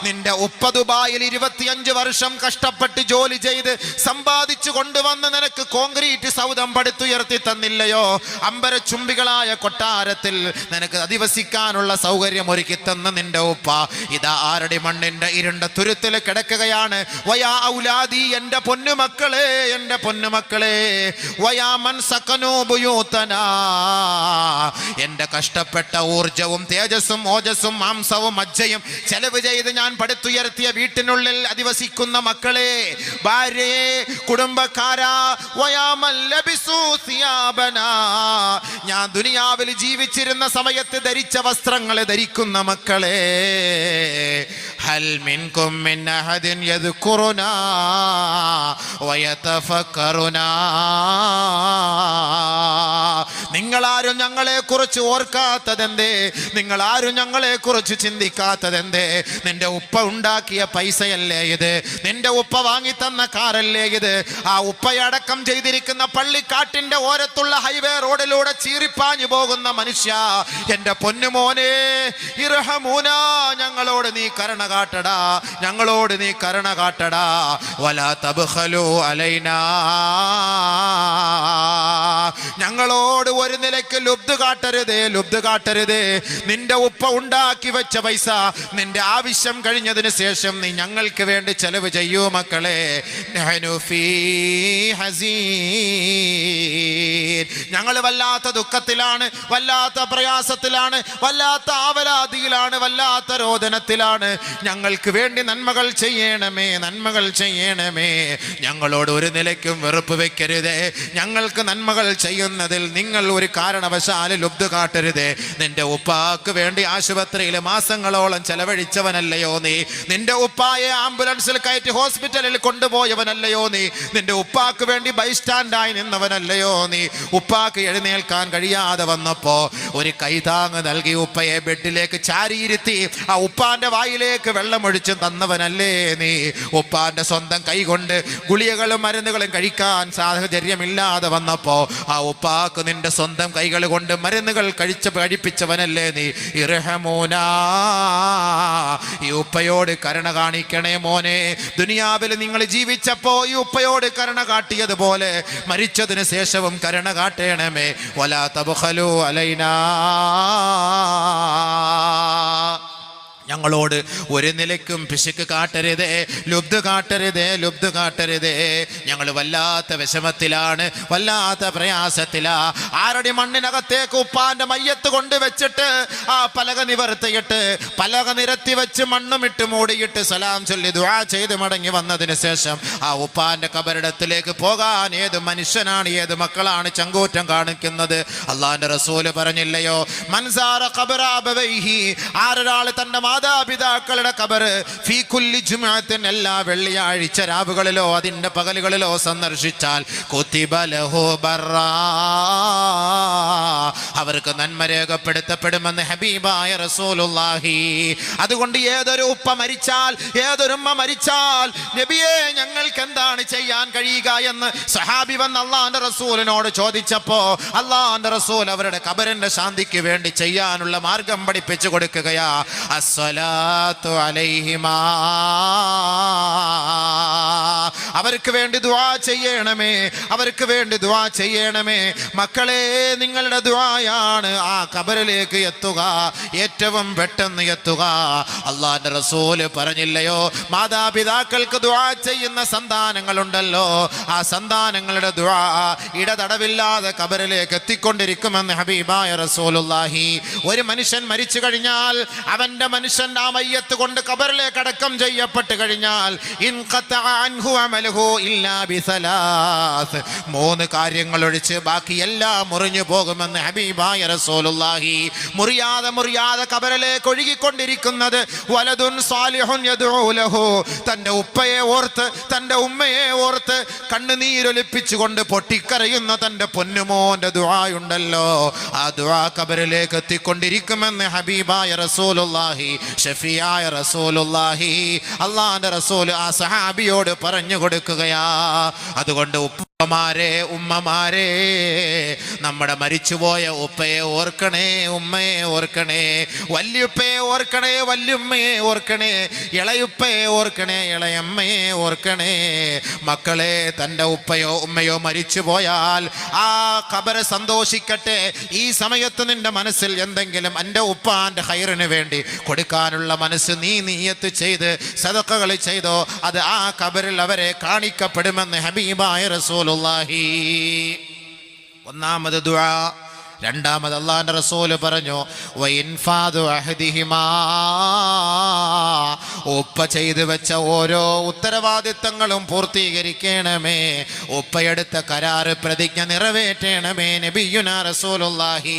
നിന്റെ ഉപ്പ ദുബായിൽ 25 വർഷം കഷ്ടപ്പെട്ട് ജോലി ചെയ്ത് സമ്പാദിച്ചു കൊണ്ടുവന്ന് നിനക്ക് കോൺക്രീറ്റ് സൗധം പടുത്തുയർത്തി തന്നില്ലയോ? അമ്പരചുംബികളായ കൊട്ടാരത്തിൽ നിനക്ക് അധിവസിക്കാനുള്ള സൗകര്യം ഒരുക്കി തന്ന നിന്റെ ഉപ്പ ഇതാ ആരുടെ മണ്ണിന്റെ ഇരുണ്ട തുരുത്തിൽ കിടക്കുകയാണ്. വയാ ഔലാദി, എൻ്റെ പൊന്നുമക്കളെ, എൻ്റെ പൊന്നുമക്കളെ, വയാ മൻ സകനൂ ബുയൂതനാ, എൻ്റെ കഷ്ടപ്പെട്ട ഊർജവും തേജസ്സും ഓജസ്സും മാംസവും മജ്ജയും ചെലവ് ചെയ്ത് ഞാൻ പടുത്തുയർത്തിയ വീട്ടിനുള്ളിൽ അധിവസിക്കുന്ന മക്കളെ, ഭാര്യയെ, കുടുംബക്കാരാ, വയാ മൻ ലബിസൂ സിയാബനാ, ഞാൻ ദുനിയാവിൽ ജീവിച്ചിരുന്ന സമയത്ത് ധരിച്ച വസ്ത്രങ്ങൾ ധരിക്കുന്ന മക്കളെ, ഹൽ മിൻകും മിൻ അഹദിൻ യദ്കുറുനാ വയതഫക്കറുനാ, നിങ്ങളാരും ഞങ്ങളെ കുറിച്ച് ഓർക്കാത്തതെന്തേ? നിങ്ങളാരും ഞങ്ങളെ കുറിച്ച് ചിന്തിക്കാത്തതെന്തേ? നിന്റെ ഉപ്പ ഉണ്ടാക്കിയ പൈസയല്ലേ ഇത്? നിന്റെ ഉപ്പ വാങ്ങി തന്ന കാറല്ലേ ഇത്? ആ ഉപ്പയടക്കം ചെയ്തിരിക്കുന്ന പള്ളിക്കാട്ടിന്റെ ഓരത്തുള്ള ഹൈവേ റോഡിലൂടെ ചീറിപ്പാഞ്ഞു പോകുന്ന മനുഷ്യ, എൻ്റെ പൊന്നുമോനെ, ഇർഹമൂനാ, ഞങ്ങളോട് നീ കരുണ കാട്ടടാ, ഞങ്ങളോട് നീ കരുണ കാട്ടടാ, വലാ തബ്ഖലൂ അലൈനാ, ഞങ്ങളോട് ഒരു നിലയ്ക്ക് ലുബ്ധ കാട്ടരുതേ. നിന്റെ ഉപ്പ ഉണ്ടാക്കി വെച്ച പൈസ നിന്റെ ആവശ്യം കഴിഞ്ഞതിന് ശേഷം നീ ഞങ്ങൾക്ക് വേണ്ടി ചെലവ് ചെയ്യൂ മക്കളെ. ഞങ്ങൾ വല്ലാത്ത ദുഃഖത്തിലാണ്, വല്ലാത്ത പ്രയാസത്തിലാണ്, വല്ലാത്ത ആവലാതിയിലാണ്, വല്ലാത്ത രോദനത്തിലാണ്. ഞങ്ങൾക്ക് വേണ്ടി നന്മകൾ ചെയ്യണമേ. ഞങ്ങളോട് ഒരു നിലയ്ക്കും വെറുപ്പ് വെക്കരുതേ. ഞങ്ങൾക്ക് നന്മകൾ ചെയ്യുന്നതിൽ നിങ്ങൾ ഒരു കാരണവശാലും ലുബ്ധ കാട്ടരുതേ. നിന്റെ ഉപ്പാക്ക് വേണ്ടി ആശുപത്രിയിൽ മാസങ്ങളോളം ചെലവഴിച്ചവനല്ലയോ നീ? നിന്റെ ഉപ്പായെ ആംബുലൻസിൽ കയറ്റി ഹോസ്പിറ്റലിൽ കൊണ്ടുപോയവനല്ലയോ നീ? നിന്റെ ഉപ്പാക്ക് വേണ്ടി ബൈസ്റ്റാൻഡായി നിന്നവനല്ലയോ നീ? ഉപ്പാക്ക് എഴുന്നേൽക്കാൻ കഴിയാതെ വന്നപ്പോ ഒരു കൈതാങ്ങ് നൽകി ഉപ്പയെ ബെഡിലേക്ക് ചാരിയിരുത്തി ആ ഉപ്പാന്റെ വായിലേക്ക് വെള്ളമൊഴിച്ച് തന്നവനല്ലേ നീ? ഉപ്പാന്റെ സ്വന്തം കൈകൊണ്ട് ഗുളികകളും മരുന്നുകളും കഴിക്കാൻ സാഹചര്യമില്ലാതെ വന്നപ്പോ ആ ഉപ്പാക്ക് നിന്റെ സ്വന്തം കൈകൾ കൊണ്ട് മരുന്നുകൾ കഴിപ്പിച്ചവനല്ലേ നീ? ഇർഹമൂനാ, ഈ ഉപ്പയോട് കരുണ കാണിക്കണേ മോനെ. ദുനിയാവിൽ നിങ്ങൾ ജീവിച്ചപ്പോ ഈ ഉപ്പയോട് കരുണ കാട്ടിയതുപോലെ മരിച്ചതിന് ശേഷവും കരുണ കാട്ടണമേ. വലാ തബ്ഖലൂ അലൈനാ, ഞങ്ങളോട് ഒരു നിലയ്ക്കും പിശുക്ക് കാട്ടരുതേ, ലുബ്ധ കാട്ടരുതേ. ഞങ്ങൾ വല്ലാത്ത വിഷമത്തിലാണ്, വല്ലാത്ത പ്രയാസത്തിലാ. ആരടി മണ്ണിനകത്തേക്ക് ഉപ്പാന്റെ മയ്യത്ത് കൊണ്ടുവച്ചിട്ട് ആ പലക നിവർത്തിയിട്ട് പലക നിരത്തി വെച്ച് മണ്ണുമിട്ട് മൂടിയിട്ട് സലാം ചൊല്ലി ദുആ ചെയ്ത് മടങ്ങി വന്നതിന് ശേഷം ആ ഉപ്പാന്റെ കബറിടത്തിലേക്ക് പോകാൻ ഏത് മനുഷ്യനാണ്, ഏത് മക്കളാണ് ചങ്കൂറ്റം കാണിക്കുന്നത്? അള്ളാന്റെ റസൂല് പറഞ്ഞില്ലയോ, മൻസാറ ഖബറ അബവൈഹി, ആരൊരാൾ തന്റെ മാതാപിതാക്കളുടെ ഖബറ് ഫീ കുല്ലി ജുമുഅത്തിൻ, എല്ലാ വെള്ളിയാഴ്ച രാവുകളിലോ അതിന്റെ പകലുകളിലോ സന്ദർശിച്ചാൽ കുതിബ ലഹു ബർറാ, അവർക്ക് നന്മ രേഖപ്പെടുത്തപ്പെടുമെന്ന് ഹബീബായ റസൂലുള്ളാഹി. അതുകൊണ്ട് ഏതൊരു ഉപ്പ മരിച്ചാൽ, ഏതൊരുമ്മ മരിച്ചാൽ നബിയെ ഞങ്ങൾക്ക് എന്താണ് ചെയ്യാൻ കഴിയുക എന്ന് സഹാബി വന്ന് അള്ളാന്റെ റസൂലിനോട് ചോദിച്ചപ്പോ അള്ളാന്റെ റസൂൽ അവരുടെ ഖബറിന്റെ ശാന്തിക്ക് വേണ്ടി ചെയ്യാനുള്ള മാർഗം പഠിപ്പിച്ചു കൊടുക്കുകയാ. അസ്സലാത്തു അലൈഹിമാ, അവർക്ക് വേണ്ടി ദുആ ചെയ്യണമേ. മക്കളെ, നിങ്ങളുടെ ദുആയാണ് ആ ഖബറിലേക്ക് എത്തുക, ഏറ്റവും പെട്ടെന്ന് എത്തുക. അള്ളാന്റെ റസൂല് പറഞ്ഞില്ലയോ, മാതാപിതാക്കൾക്ക് ദുആ ചെയ്യുന്ന സന്താനങ്ങളുണ്ടല്ലോ, ആ സന്താനങ്ങളുടെ ദുആ ഇടതടവില്ലാതെ ഖബറിലേക്ക് എത്തിക്കൊണ്ടിരിക്കുമെന്ന് ഹബീബായ റസൂലുള്ളാഹി. ഒരു മനുഷ്യൻ മരിച്ചു കഴിഞ്ഞാൽ അവന്റെ മനുഷ്യന്റെ ആ മയ്യത്ത് കൊണ്ട് ഖബറിലേക്ക് അടക്കം ചെയ്യപ്പെട്ട് കഴിഞ്ഞാൽ ഇൻഖതഅ അൻഹു അമലുഹു ഇല്ലാ ബിസലാസ്, 3 കാര്യങ്ങൾ ഒഴിച്ച് ബാക്കിയെല്ലാം മുറിഞ്ഞു പോകുമെന്ന് ഹബീബായ റസൂലുള്ളാഹി. മുറിയാതെ ഖബറിലേക്ക് ഒഴുകിക്കൊണ്ടിരിക്കുന്നത് വലദുൻ സാലിഹുൻ യദ്ഉ ലഹു, തന്റെ ഉപ്പയെ ഓർത്ത് തന്റെ ഉമ്മയെ ഓർത്ത് കണ്ണുനീരൊലിപ്പിച്ചുകൊണ്ട് പൊട്ടിക്കരയുന്ന തന്റെ പൊന്നുമോന്റെ ദുആയുണ്ടല്ലോ, ആ ദുആ ഖബറിലേക്ക് എത്തിക്കൊണ്ടിരിക്കുമെന്ന് ഹബീബായ റസൂലുള്ളാഹി, ഷഫീആയ റസൂലുള്ളാഹി, അല്ലാഹുവിന്റെ റസൂൽ ആ സഹാബിയോട് പറഞ്ഞു കൊടുക്കുകയാ. അതുകൊണ്ട് ഉമ്മമാരെ, നമ്മുടെ മരിച്ചുപോയ ഉപ്പയെ ഓർക്കണേ, ഉമ്മയെ ഓർക്കണേ, വല്യുപ്പയെ ഓർക്കണേ, വല്യുമ്മയെ ഓർക്കണേ, ഇളയുപ്പയെ ഓർക്കണേ, ഇളയമ്മയെ ഓർക്കണേ. മക്കളെ, തൻ്റെ ഉപ്പയോ ഉമ്മയോ മരിച്ചു പോയാൽ ആ ഖബറ് സന്തോഷിക്കട്ടെ. ഈ സമയത്ത് നിന്റെ മനസ്സിൽ എന്തെങ്കിലും എൻ്റെ ഉപ്പാന്റെ ഖൈറിന് വേണ്ടി കൊടുക്കാനുള്ള മനസ്സ് നീ നിയ്യത്ത് ചെയ്ത് സദഖകൾ ചെയ്തോ, അത് ആ ഖബറിൽ അവരെ കാണിക്കപ്പെടുമെന്ന് ഹബീബായ റസൂലുള്ളാഹി. ഒന്നാമത് ദുആ. രണ്ടാമത് അല്ലാഹുവിന്റെ റസൂൽ പറഞ്ഞു വഇൻഫാദു അഹദിഹിമാ, ഉപ്പ ചെയ്തു വെച്ച ഓരോ ഉത്തരവാദിത്തങ്ങളും പൂർത്തീകരിക്കണമേ, ഉപ്പയെടുത്ത കരാറ് പ്രതിജ്ഞ നിറവേറ്റണമേ. നബിയുനാ റസൂലുള്ളാഹി.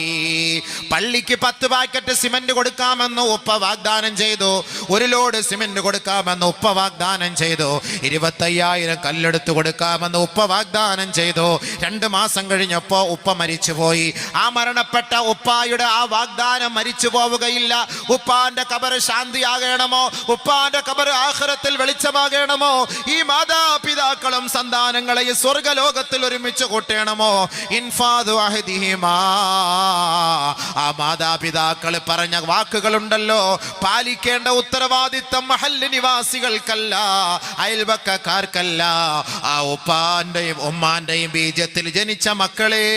പള്ളിക്ക് 10 പാക്കറ്റ് സിമന്റ് കൊടുക്കാമെന്ന് ഉപ്പ വാഗ്ദാനം ചെയ്തു, 1 ലോഡ് സിമന്റ് കൊടുക്കാമെന്ന് ഉപ്പ വാഗ്ദാനം ചെയ്തു, 25,000 കല്ലെടുത്ത് കൊടുക്കാമെന്ന് ഉപ്പ വാഗ്ദാനം ചെയ്തു. 2 മാസം കഴിഞ്ഞപ്പോ ഉപ്പ മരിച്ചുപോയി. ആ മരണപ്പെട്ട ഉപ്പായുടെ ആ വാഗ്ദാനം മരിച്ചു പോവുകയില്ല. ഉപ്പാന്റെ ഖബർ ശാന്തിയാകണമോ, ഉപ്പാന്റെ ഖബർ ആഖിറത്തിൽ വെളിച്ചമാകണമോ, ഈ മാതാപിതാക്കളും സന്താനങ്ങളെ ഈ സ്വർഗലോകത്തിൽ ഒരുമിച്ച് കൂട്ടണമോ, ഇൻഫാദു അഹദിഹിമാ, ആ മാതാപിതാക്കൾ പറഞ്ഞ വാക്കുകളുണ്ടല്ലോ, പാലിക്കേണ്ട ഉത്തരവാദിത്തം മഹല്ല് നിവാസികൾക്കല്ല, അയൽവക്കക്കാർക്കല്ല, ആ ഉപ്പാന്റെയും ഉമ്മാന്റെയും ബീജത്തിൽ ജനിച്ച മക്കളെ,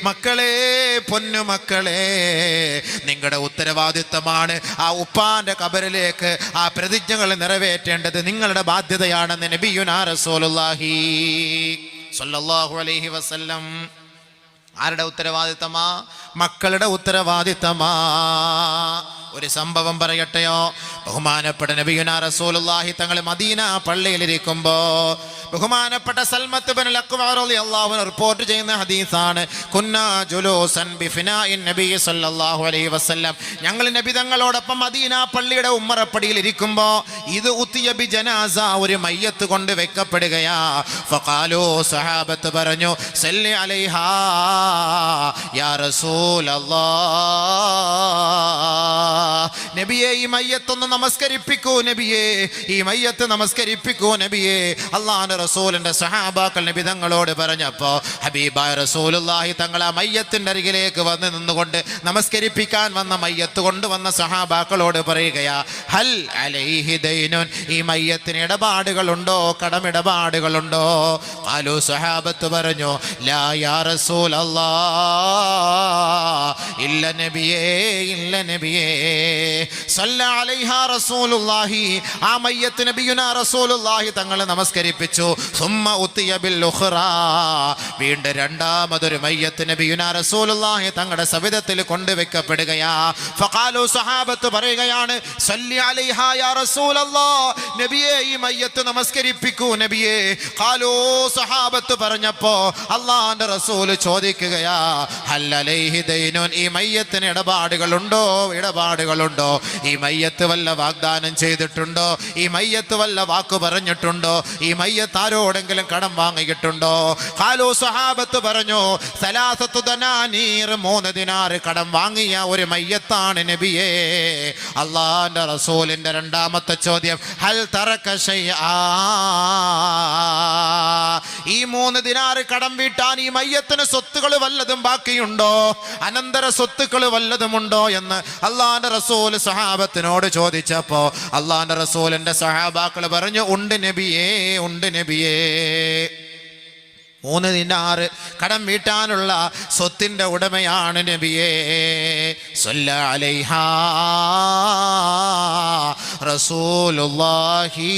മക്കളെ, പൊന്നുമക്കളെ, നിങ്ങളുടെ ഉത്തരവാദിത്തമാണ് ആ ഉപ്പാന്റെ ഖബറിലേക്ക് ആ പ്രതിജ്ഞകൾ നിറവേറ്റേണ്ടത് നിങ്ങളുടെ ബാധ്യതയാണെന്ന് നബിയുനാ റസൂലുള്ളാഹി സ്വല്ലല്ലാഹു അലൈഹി വസല്ലം. ആരുടെ ഉത്തരവാദിത്തമാ? മക്കളുടെ ഉത്തരവാദിത്തമാ. ഒരു സംഭവം പറയട്ടെയോ? ബഹുമാനപ്പെട്ട നബിയുനാ റസൂലുള്ളാഹി തങ്ങൾ മദീന പള്ളിയിലിരിക്കുമ്പോ ബഹുമാനപ്പെട്ട സൽമത്ത് ബിനുൽ അക്വഅ റളിയല്ലാഹു അൻഹു റിപ്പോർട്ട് ചെയ്യുന്ന ഹദീസാണ്. കുന്നാ ജുലൂസൻ ബിഫിനാഇൻ നബി സല്ലല്ലാഹു അലൈഹി വസല്ലം, ഞങ്ങൾ നബി തങ്ങളോടൊപ്പം മദീന പള്ളിയുടെ ഉമ്മറപ്പടിയിൽ ഇരിക്കുമ്പോ ഇത് ഉത്തിയ ബി ജനാസ, ഒരു മയ്യത്ത് കൊണ്ട് വെക്കപ്പെടുകയാ. ഫഖാലു, സഹാബത്ത് പറഞ്ഞു, സല്ലി അലൈഹാ യാ റസൂലല്ലാഹ്, നബിയെ ഈ മയ്യത്തൊന്ന് നമസ്കരിപ്പിക്കൂ, നബിയെ ഈ മയ്യത്ത് നമസ്കരിപ്പിക്കൂ നബിയെ. അല്ലാഹുവിന്റെ റസൂലിന്റെ സഹാബാക്കൾ നബി തങ്ങളോട് പറഞ്ഞപ്പോ ഹബീബായ റസൂലുള്ളാഹി തങ്ങൾ ആ മയ്യത്തിന്റെ അരികിലേക്ക് വന്ന് നിന്നുകൊണ്ട് നമസ്കരിപ്പിക്കാൻ വന്ന മയ്യത്ത് കൊണ്ടുവന്ന സഹാബാക്കളോട് പറയുകയാ, ഹൽ അലൈഹി ദൈനുൻ, ഈ മയ്യത്തിന് ഇടപാടുകളുണ്ടോ, കടമിടപാടുകളുണ്ടോ? ഖാലു, സഹാബത്ത് പറഞ്ഞു, ലാ യാ റസൂലല്ലാഹ്, ഇല്ല നബിയേ, ഇല്ല നബിയേ. സല്ല അലൈഹാ റസൂലുള്ളാഹി, ആ മയ്യത്ത് നബിയുനാ റസൂലുള്ളാഹി തങ്ങൾ നമസ്കരിപ്പിച്ചു. സുമ്മ ഉത്തിയ ബിൽ ഉഖ്റാ, വീണ്ടും രണ്ടാമതൊരു മയ്യത്ത് നബിയുനാ റസൂലുള്ളാഹി തങ്ങളുടെ സവിധത്തിൽ കൊണ്ടുവെക്കപ്പെടുകയാ. ഫഖാലു, സഹാബത്ത് പറയുകയാണ്, സല്ലി അലൈഹാ യാ റസൂലല്ലാഹ്, നബിയേ ഈ മയ്യത്ത് നമസ്കരിപ്പിക്കൂ നബിയേ. ഖാലു, സഹാബത്ത് പറഞ്ഞപ്പോ അല്ലാഹുവിന്റെ റസൂൽ ചോദിക്കുകയാ, ഹൽ അലൈഹി ദൈനുൻ, ഈ മയ്യത്തിന് ഇടപാടുകളുണ്ടോ, ഇടപാടുകളുണ്ടോ? ഈ മയ്യത്ത് വല്ല വാഗ്ദാനം ചെയ്തിട്ടുണ്ടോ? ഈ മയ്യത്ത് വല്ല വാക്ക് പറഞ്ഞിട്ടുണ്ടോ? ഈ മയ്യത്ത് ആരോടെങ്കിലും കടം വാങ്ങിയിട്ടുണ്ടോ? ഖാലു, സഹാബത്ത് പറഞ്ഞു, സലാസത്തു ദനാനീർ, 3 ദിനാർ കടം വാങ്ങിയ ഒരു മയ്യത്താണ് നബിയേ. അല്ലാഹുവിന്റെ റസൂലിന്റെ രണ്ടാമത്തെ ചോദ്യം, ഹൽ തറക ശൈആ, ഈ 3 ദിനാർ കടം വീട്ടാൻ ഈ മയ്യത്തിന് സ്വത്തുക്കൾ വല്ലതും ബാക്കിയുണ്ടോ, അനന്തര സ്വത്തുക്കൾ വല്ലതുമുണ്ടോ എന്ന് അല്ലാഹുവിന്റെ റസൂൽ സഹാബത്തിനോട് ചോദിച്ചപ്പോ അല്ലാഹുവിന്റെ റസൂലിന്റെ സഹാബാക്കൾ പറഞ്ഞു, ഉണ്ട് നബിയേ, ഉണ്ട് നബിയേ. 3 ദിനാർ കടം വീട്ടാനുള്ള സ്വത്തിന്റെ ഉടമയാണ് നബിയേ. സല്ല അലൈഹാ റസൂലുള്ളാഹി,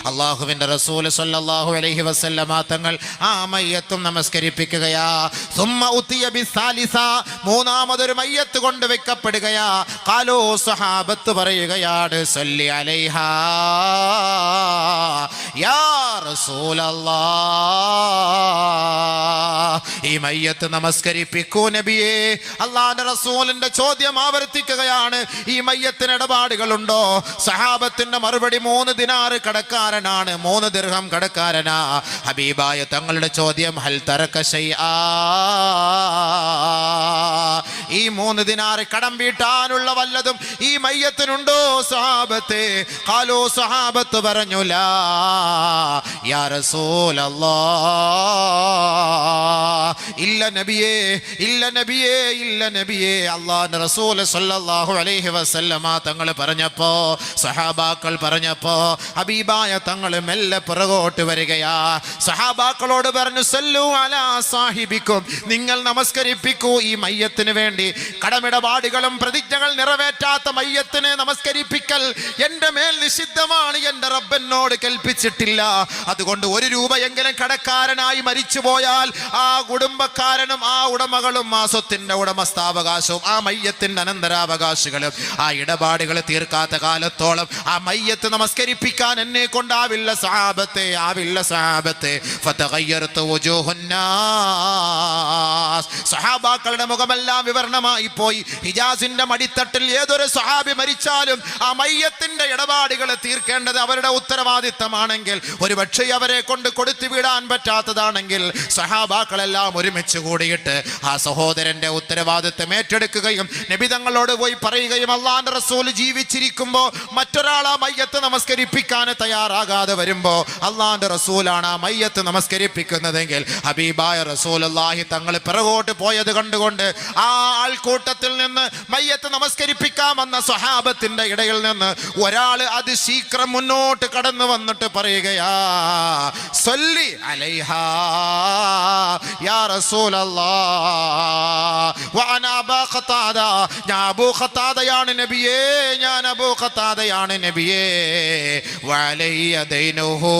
അല്ലാഹുവിന്റെ റസൂൽ സല്ലല്ലാഹു അലൈഹി വസല്ലമ തങ്ങൾ ആ മയ്യത്തും നമസ്കരിപ്പിക്കുകയാ. സുമ്മ ഉത്തിയ ബിസാലിസ, മൂന്നാമതൊരു മയ്യത്ത് കൊണ്ട് വെക്കപ്പെടുകയാ. ഖാലു, സഹാബത്ത് പറയുകയാണ്, സല്ലി അലൈഹാ യാ റസൂലല്ലാഹ്, ഈ മയ്യത്ത് നമസ്കരിപ്പിക്കൂ നബിയേ. അല്ലാഹുവിന്റെ റസൂലിന്റെ ചോദ്യം ആവർത്തിക്കുകയാണ്, ഈ മയ്യത്തിന് ഇടപാടുകളുണ്ടോ? സഹാബത്തിന്റെ മറുപടി, 3 ദിനാർ കടക്കാരനാണ്, 3 ദിർഹം കടക്കാരനാ. ഹബീബായ തങ്ങളുടെ ചോദ്യം, ഹൽ തറക ശൈആ, ഈ 3 ദിനാർ കടം വീട്ടാനുള്ള വല്ലതും ഈ മയ്യത്തിനുണ്ടോ സഹാബത്തെ? ഖാലു, സഹാബത്ത് പറഞ്ഞു, ലാ യാ റസൂലല്ലാഹ്, ഇല്ല നബിയേ, ഇല്ല നബിയേ, ഇല്ല നബിയേ. അല്ലാഹുവിന്റെ റസൂൽ സല്ലല്ലാഹു അലൈഹി വസല്ലമ തങ്ങൾ പറഞ്ഞപ്പോ, സഹാബാക്കൾ പറഞ്ഞപ്പോ ഹബീബായ തങ്ങൾ മെല്ലെ പുറകോട്ട് വരികയാ. സഹാബാക്കളോട് പറഞ്ഞു, സല്ലു അലാ സാഹിബിക്കും, നിങ്ങൾ നമസ്കരിപ്പിക്കൂ ഈ മയ്യത്തിന് വേണ്ടി. കടമിടപാടുകളും പ്രതിജ്ഞകൾ നിറവേറ്റാത്ത മയ്യത്തിനെ നമസ്കരിപ്പിക്കൽ എന്റെ മേൽ നിഷിദ്ധമാണ്, എന്റെ റബ്ബനോട് കൽപ്പിച്ചിട്ടില്ല. അതുകൊണ്ട് 1 രൂപയെങ്കിലും കടക്കാരനായി മരിച്ചുപോയാൽ ആ കുടുംബക്കാരനും ആ ഉടമകളും ആ സ്വത്തിന്റെ ഉടമസ്ഥാവകാശവും ആ മയ്യത്തിന്റെ അനന്തരാവകാശികളും ആ ഇടപാടുകൾ തീർക്കാത്ത കാലത്തോളം ആ മയ്യത്ത് നമസ്കരിപ്പിക്കാൻ എന്നെ കൊണ്ടാവില്ല സഹാബത്തെ, ആവില്ല സഹാബത്തെ. ഫതഗയ്യറതു വുജൂഹുന്നാസ്, സഹാബാക്കളുടെ മുഖമെല്ലാം കാരണമായി പോയി. ഹിജാസിന്റെ മടിത്തട്ടിൽ ഏതൊരു സ്വഹാബി മരിച്ചാലും ആ മയ്യത്തിന്റെ ഇടപാടുകൾ തീർക്കേണ്ടത് അവരുടെ ഉത്തരവാദിത്തമാണെങ്കിൽ, ഒരുപക്ഷെ അവരെ കൊണ്ട് കൊടുത്തു വിടാൻ പറ്റാത്തതാണെങ്കിൽ സഹാബാക്കളെല്ലാം ഒരുമിച്ച് കൂടിയിട്ട് ആ സഹോദരന്റെ ഉത്തരവാദിത്തം ഏറ്റെടുക്കുകയും നബി തങ്ങളോട് പോയി പറയുകയും, അള്ളാന്റെ റസൂൽ ജീവിച്ചിരിക്കുമ്പോ മറ്റൊരാൾ ആ മയ്യത്ത് നമസ്കരിപ്പിക്കാൻ തയ്യാറാകാതെ വരുമ്പോ അള്ളാന്റെ റസൂലാണ് ആ മയ്യത്ത് നമസ്കരിപ്പിക്കുന്നതെങ്കിൽ ഹബീബായ റസൂലുള്ളാഹി തങ്ങൾ പിറകോട്ട് പോയത് കണ്ടുകൊണ്ട് ആ ആൾക്കൂട്ടത്തിൽ നിന്ന് മയ്യത്ത് നമസ്കരിപ്പിക്കാമെന്ന സ്വഹാബത്തിന്റെ ഇടയിൽ നിന്ന് ഒരാൾ അതിശീഘ്രം മുന്നോട്ട് കടന്നു വന്നിട്ട് പറയുകയാ, സല്ലി അലൈഹാ യാ റസൂലല്ലാഹ് വഅന അബൂ ഖതാദ, ഞാൻ അബൂ ഖതാദയാണ് നബിയേ, ഞാൻ അബൂ ഖതാദയാണ് നബിയേ, വഅലയ്യ ദൈനുഹു,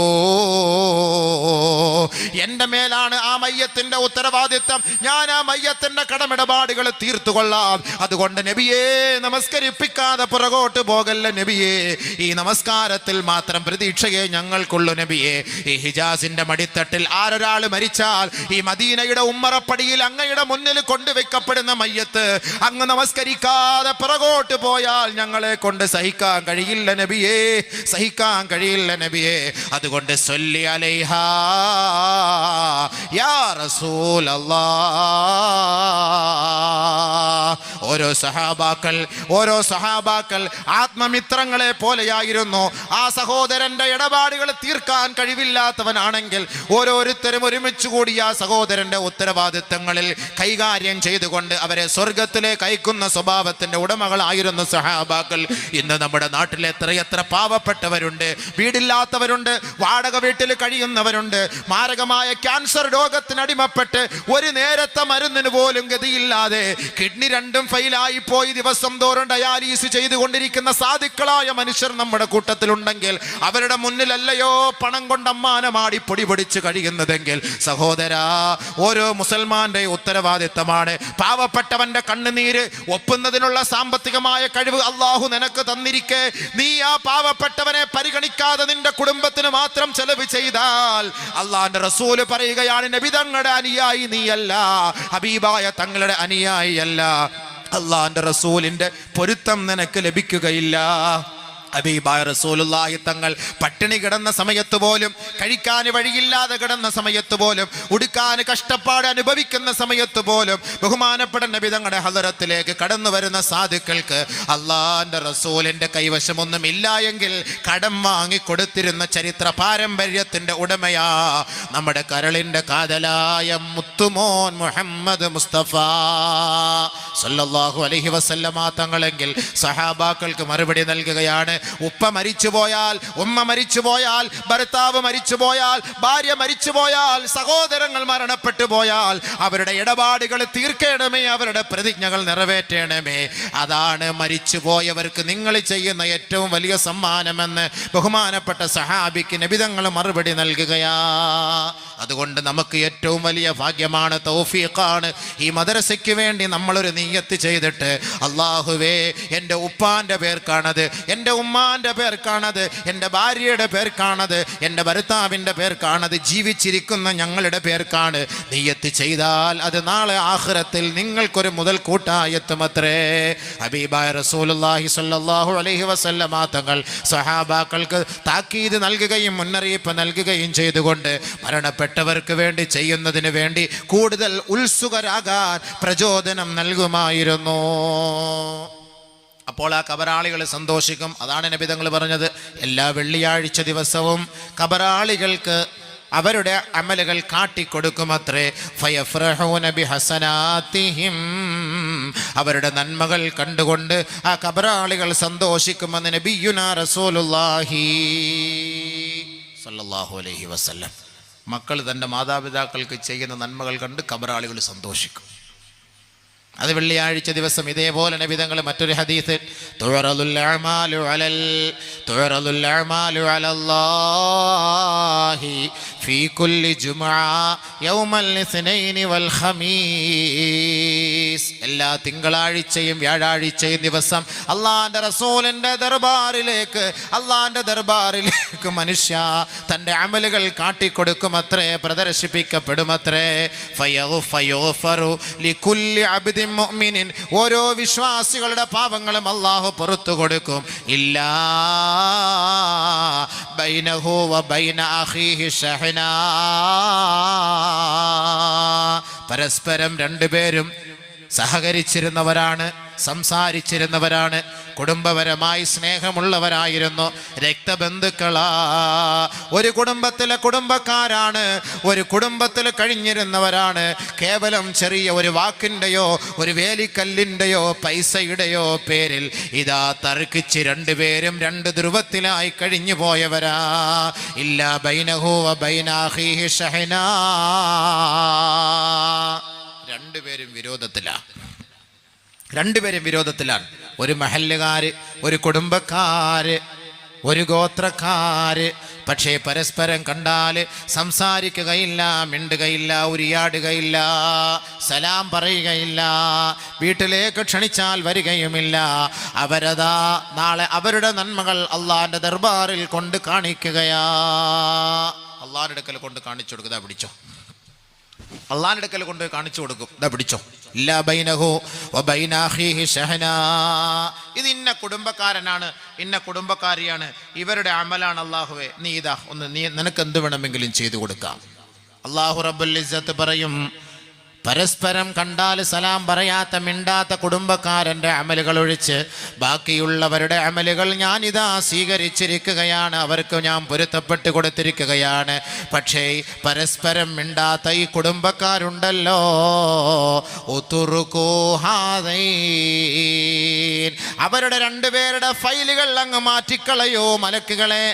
എന്റെ മേലാണ് ആ മയ്യത്തിന്റെ ഉത്തരവാദിത്തം, ഞാൻ ആ മയ്യത്തിന്റെ കടമിടപാടുകൾ തീർത്തുകൊള്ളാം. അതുകൊണ്ട് നബിയേ നമസ്കരിപ്പിക്കാതെ പുറകോട്ട് പോകല്ല നബിയേ, ഈ നമസ്കാരത്തിൽ മാത്രം പ്രതീക്ഷയെ ഞങ്ങൾക്കുള്ളൂ നബിയേ. ഈ ഹിജാസിന്റെ മടിത്തട്ടിൽ ആരൊരാൾ മരിച്ചാൽ ഈ മദീനയുടെ ഉമ്മറപ്പടിയിൽ അങ്ങയുടെ മുന്നിൽ കൊണ്ടുവെക്കപ്പെടുന്ന മയ്യത്ത് അങ്ങ് നമസ്കരിക്കാതെ പുറകോട്ട് പോയാൽ ഞങ്ങളെ കൊണ്ട് സഹിക്കാൻ കഴിയില്ല നബിയേ, സഹിക്കാൻ കഴിയില്ല നബിയേ. അതുകൊണ്ട് സല്ലി അലൈഹാ യാ റസൂലല്ലാഹ്. ഓരോ സഹാബാക്കൾ ആത്മമിത്രങ്ങളെ പോലെയായിരുന്നു. ആ സഹോദരന്റെ ഇടപാടുകൾ തീർക്കാൻ കഴിവില്ലാത്തവനാണെങ്കിൽ ഓരോരുത്തരും ഒരുമിച്ച് കൂടി ആ സഹോദരന്റെ ഉത്തരവാദിത്തങ്ങളിൽ കൈകാര്യം ചെയ്തുകൊണ്ട് അവരെ സ്വർഗത്തിലേക്ക് അയക്കുന്ന സ്വഭാവത്തിന്റെ ഉടമകളായിരുന്നു സഹാബാക്കൾ. ഇന്ന് നമ്മുടെ നാട്ടിൽ എത്രയെത്ര പാവപ്പെട്ടവരുണ്ട്, വീടില്ലാത്തവരുണ്ട്, വാടക വീട്ടിൽ കഴിയുന്നവരുണ്ട്, മാരകമായ ക്യാൻസർ രോഗത്തിനടിമപ്പെട്ട് ഒരു നേരത്തെ മരുന്നിന് പോലും ഗതിയില്ലാതെ കിഡ്നി രണ്ടും ഫെയിലായി പോയി ദിവസം തോറും ഡയാലിസിസ് ചെയ്തുകൊണ്ടിരിക്കുന്ന സാധുക്കളായ മനുഷ്യർ നമ്മുടെ കൂട്ടത്തിലുണ്ടെങ്കിൽ അവരുടെ മുന്നിലല്ലയോ പണം കൊണ്ട് അമ്മാനമാടി പൊടി പൊടിച്ച് കഴിയുന്നതെങ്കിൽ സഹോദരാ, ഓരോ മുസൽമാന്റെ ഉത്തരവാദിത്തമാണ് പാവപ്പെട്ടവന്റെ കണ്ണുനീര് ഒപ്പുന്നതിനുള്ള സാമ്പത്തികമായ കഴിവ് അള്ളാഹു നിനക്ക് തന്നിരിക്കെ നീ ആ പാവപ്പെട്ടവനെ പരിഗണിക്കാതെ നിന്റെ കുടുംബത്തിന് മാത്രം ചെലവ് ചെയ്താൽ അള്ളാന്റെ റസൂല് പറയുകയാണ്, നബി തങ്ങളുടെ അനുയായി നീയല്ല, ഹബീബായ തങ്ങളുടെ അനുയായി അല്ല, അള്ളാന്റെ റസൂലിന്റെ പൊരുത്തം നിനക്ക് ലഭിക്കുകയില്ല. ഹബീബായ റസൂലുള്ളാഹി തങ്ങൾ പട്ടിണി കിടന്ന സമയത്ത് പോലും, കഴിക്കാൻ വഴിയില്ലാതെ കിടന്ന സമയത്ത് പോലും, ഉടുക്കാൻ കഷ്ടപ്പാട് അനുഭവിക്കുന്ന സമയത്ത് പോലും ബഹുമാനപ്പെട്ട നബി തങ്ങളുടെ ഹദറത്തിലേക്ക് കടന്നു വരുന്ന സാധുക്കൾക്ക് അള്ളാന്റെ റസൂലിന്റെ കൈവശമൊന്നും ഇല്ല എങ്കിൽ കടം വാങ്ങി കൊടുത്തിരുന്ന ചരിത്ര പാരമ്പര്യത്തിന്റെ ഉടമയാ നമ്മുടെ കരളിന്റെ കാതലായ മുത്തുമോൻ മുഹമ്മദ് മുസ്തഫ സല്ലല്ലാഹു അലൈഹി വസല്ലമ തങ്ങളെങ്കിൽ സഹാബാക്കൾക്ക് മറുപടി നൽകുകയാണ്, ഉപ്പ മരിച്ചുപോയാൽ, ഉമ്മ മരിച്ചുപോയാൽ, ഭർത്താവ് മരിച്ചുപോയാൽ, ഭാര്യ മരിച്ചുപോയാൽ, സഹോദരങ്ങൾ മരണപ്പെട്ടു പോയാൽ അവരുടെ ഇടപാടുകൾ തീർക്കണമേ, അവരുടെ പ്രതിജ്ഞകൾ നിറവേറ്റണമേ. അതാണ് മരിച്ചുപോയവർക്ക് നിങ്ങൾ ചെയ്യുന്ന ഏറ്റവും വലിയ സമ്മാനമെന്ന് ബഹുമാനപ്പെട്ട സഹാബിക്ക് നബി തങ്ങൾ മറുപടി നൽകുകയാ. അതുകൊണ്ട് നമുക്ക് ഏറ്റവും വലിയ ഭാഗ്യമാണ്, തൗഫീഖാണ്, ഈ മദ്രസയ്ക്ക് വേണ്ടി നമ്മളൊരു നിയ്യത്ത് ചെയ്തിട്ട് അല്ലാഹുവേ എൻ്റെ ഉപ്പാൻ്റെ പേർക്കാണത്, എൻ്റെ ഉമ്മാൻ്റെ പേർക്കാണത്, എൻ്റെ ഭാര്യയുടെ പേർക്കാണത്, എൻ്റെ ഭർത്താവിൻ്റെ പേർക്കാണത്, ജീവിച്ചിരിക്കുന്ന ഞങ്ങളുടെ പേർക്കാണ് നിയ്യത്ത് ചെയ്താൽ അത് നാളെ ആഖിറത്തിൽ നിങ്ങൾക്കൊരു മുതൽ കൂട്ടായെത്തുമത്രേ. ഹബീബായ റസൂലുള്ളാഹി സ്വല്ലല്ലാഹു അലൈഹി വസല്ലമ തങ്ങൾ സഹാബാക്കൾക്ക് താക്കീത് നൽകുകയും മുന്നറിയിപ്പ് നൽകുകയും ചെയ്തുകൊണ്ട് മരണപ്പെട്ടവർക്ക് വേണ്ടി ചെയ്യുന്നതിന് വേണ്ടി കൂടുതൽ ഉത്സുകരാകാൻ പ്രചോദനം നൽകുമായിരുന്നു. അപ്പോൾ ആ കബറാളികൾ സന്തോഷിക്കും. അതാണ് നബി തങ്ങൾ പറഞ്ഞത്, എല്ലാ വെള്ളിയാഴ്ച ദിവസവും കബറാളികൾക്ക് അവരുടെ അമലുകൾ കാട്ടിക്കൊടുക്കുമത്രേ. ഫയഫ്റഹൂന ബിഹസനാതിഹിം, അവരുടെ നന്മകൾ കണ്ടുകൊണ്ട് ആ കബറാളികൾ സന്തോഷിക്കുമെന്ന് നബിയുനാ റസൂലുള്ളാഹി സ്വല്ലല്ലാഹു അലൈഹി വസല്ലം. മക്കൾ തൻ്റെ മാതാപിതാക്കൾക്ക് ചെയ്യുന്ന നന്മകൾ കണ്ട് കബറാളികൾ സന്തോഷിക്കും. അത് വെള്ളിയാഴ്ച ദിവസം ഇതേപോലെ നബി തങ്ങൾ മറ്റൊരു ഹദീസ്, തുഅറദുൽ അഅമാലു അലല്ലാഹി ഫീ കുല്ലി ജുമുഅ യൗമൽ ഇസ്നൈനി വൽ ഖമീസ്. എല്ലാ തിങ്കളാഴ്ചയും വ്യാഴാഴ്ചയും ദിവസം അള്ളാന്റെ റസൂലിന്റെ ദർബാറിലേക്ക് മനുഷ്യ തൻ്റെ അമലുകൾ കാട്ടിക്കൊടുക്കുമത്രേ, പ്രദർശിപ്പിക്കപ്പെടുമത്രേ. ഫയഗ്ഫറു ലികുല്ലി അബ്ദിൻ മുഅ്മിനിൻ, ഓരോ വിശ്വാസികളുടെ പാപങ്ങളും അല്ലാഹു പുറത്തു കൊടുക്കും. ഇല്ലാ ബൈനഹു വ ബൈന അഖീഹി ഷഹ്നാ, പരസ്പരം രണ്ടുപേരും സഹകരിച്ചിരുന്നവരാണ്, സംസാരിച്ചിരുന്നവരാണ്, കുടുംബപരമായി സ്നേഹമുള്ളവരായിരുന്നു, രക്തബന്ധുക്കളാ, ഒരു കുടുംബത്തിലെ കുടുംബക്കാരാണ്, ഒരു കുടുംബത്തിൽ കഴിഞ്ഞിരുന്നവരാണ്. കേവലം ചെറിയ ഒരു വാക്കിൻ്റെയോ ഒരു വേലിക്കല്ലിൻ്റെയോ പൈസയുടെയോ പേരിൽ ഇതാ തർക്കിച്ച് രണ്ടുപേരും രണ്ട് ധ്രുവത്തിലായി കഴിഞ്ഞു പോയവരാ. ഇല്ലാ ബൈനഹു വ ബൈന അഖീഹി ഷഹ്നാ, രണ്ടുപേരും വിരോധത്തിലാണ്. ഒരു മഹല്ലുകാര്, ഒരു കുടുംബക്കാര്, ഒരു ഗോത്രക്കാര്, പക്ഷേ പരസ്പരം കണ്ടാൽ സംസാരിക്കുകയില്ല, മിണ്ടുകയില്ല, ഉരിയാടുകയില്ല, സലാം പറയുകയില്ല, വീട്ടിലേക്ക് ക്ഷണിച്ചാൽ വരികയുമില്ല. അവരതാ നാളെ അവരുടെ നന്മകൾ അള്ളാന്റെ ദർബാറിൽ കൊണ്ട് കാണിക്കുകയാ. അള്ളാന്റെ അടുക്കൽ കൊണ്ട് കാണിച്ചു കൊടുക്കുക, പിടിച്ചോ. അള്ളാന്റെ അടുക്കൽ കൊണ്ട് കാണിച്ചു കൊടുക്കും, ഇതാ പിടിച്ചോ. ഇല്ലാ ബൈനഹു വ ബൈന അഖീഹി ഷഹ്നാ, ഇത് ഇന്ന കുടുംബക്കാരനാണ്, ഇന്ന കുടുംബക്കാരിയാണ്, ഇവരുടെ അമലാണ്. അല്ലാഹുവേ നീ ഇതാ ഒന്ന്, നീ നിനക്ക് എന്ത് വേണമെങ്കിലും ചെയ്തു കൊടുക്കാം. അല്ലാഹു റബ്ബുൽ ഇസ്സത്ത് പറയും, പരസ്പരം കണ്ടാൽ സലാം പറയാത്ത മിണ്ടാത്ത കുടുംബക്കാരൻ്റെ അമലുകൾ ഒഴിച്ച് ബാക്കിയുള്ളവരുടെ അമലുകൾ ഞാനിതാ സ്വീകരിച്ചിരിക്കുകയാണ്, അവർക്ക് ഞാൻ പൊരുത്തപ്പെട്ട് കൊടുത്തിരിക്കുകയാണ്. പക്ഷേ പരസ്പരം മിണ്ടാത്ത ഈ കുടുംബക്കാരുണ്ടല്ലോ, അവരുടെ രണ്ടുപേരുടെ ഫയലുകൾ അങ്ങ് മാറ്റിക്കളയോ മലക്കുകളെ.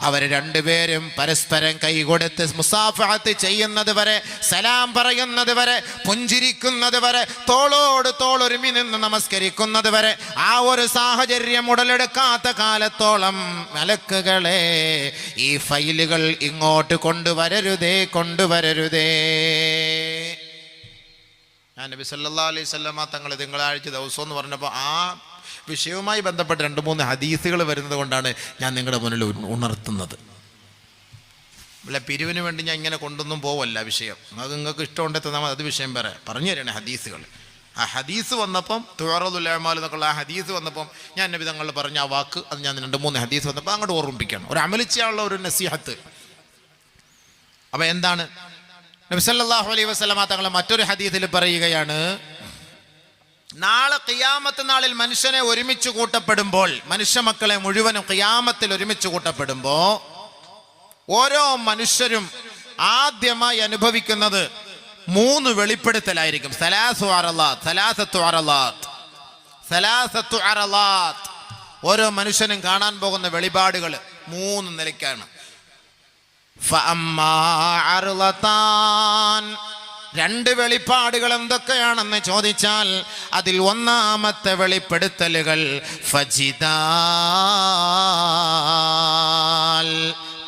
അവർ രണ്ടുപേരും പരസ്പരം കൈകൊടുത്ത് മുസാഫഹത്ത് ചെയ്യുന്നത് വരെ, സലാം പറയുന്നത് വരെ, പുഞ്ചിരിക്കുന്നത് വരെ, തോളോട് തോളൊരുമി നിന്ന് നമസ്കരിക്കുന്നത് വരെ, ആ ഒരു സാഹചര്യം ഉടലെടുക്കാത്ത കാലത്തോളം മലക്കുകളെ ഈ ഫയലുകൾ ഇങ്ങോട്ട് കൊണ്ടുവരരുതേ. ഞാൻ നബി സല്ലല്ലാഹു അലൈഹി വസല്ലമ തങ്ങൾ തിങ്കളാഴ്ച ദിവസം എന്ന് പറഞ്ഞപ്പോൾ ആ വിഷയവുമായി ബന്ധപ്പെട്ട് 2-3 ഹദീസുകൾ വരുന്നത് കൊണ്ടാണ് ഞാൻ നിങ്ങളുടെ മുന്നിൽ ഉണർത്തുന്നത്. അല്ല, പിരിവിന് വേണ്ടി ഞാൻ ഇങ്ങനെ കൊണ്ടൊന്നും പോവല്ല വിഷയം. അത് നിങ്ങൾക്ക് ഇഷ്ടമുണ്ടെങ്കിൽ നമ്മൾ അത് വിഷയം പറഞ്ഞു തരണേ ഹദീസുകൾ. ആ ഹദീസ് വന്നപ്പം തുഅറദുൽ അഅ്മാൽ എന്നൊക്കെയുള്ള ആ ഹദീസ് വന്നപ്പം ഞാൻ നബി തങ്ങൾ പറഞ്ഞ ആ വാക്ക്, അത് ഞാൻ 2-3 ഹദീസ് വന്നപ്പോൾ അങ്ങോട്ട് ഓർമ്മിപ്പിക്കണം. ഒരു അമൽ ചെയ്യാനുള്ള ഒരു നസീഹത്ത്. അപ്പം എന്താണ് നബി സല്ലല്ലാഹു അലൈഹി വസല്ലമ തങ്ങൾ മറ്റൊരു ഹദീസിൽ പറയുകയാണ്, നാളെ ഖിയാമത്ത് നാളിൽ മനുഷ്യനെ ഒരുമിച്ച് കൂട്ടപ്പെടുമ്പോൾ, മനുഷ്യ മക്കളെ മുഴുവനും ഖിയാമത്തിൽ ഒരുമിച്ച് കൂട്ടപ്പെടുമ്പോൾ ഓരോ മനുഷ്യരും ആദ്യമായി അനുഭവിക്കുന്നത് 3 വെളിപ്പെടുത്തലായിരിക്കും. സലാസത്തു അറലാത്ത്. ഓരോ മനുഷ്യനും കാണാൻ പോകുന്ന വെളിപാടുകൾ 3 നിലയ്ക്കാണ്. ഫഅമ്മാ അർളതാൻ, 2 വെളിപ്പാടുകൾ എന്തൊക്കെയാണെന്ന് ചോദിച്ചാൽ അതിൽ ഒന്നാമത്തെ വെളിപ്പെടുത്തലുകൾ ഫജിദാൽ,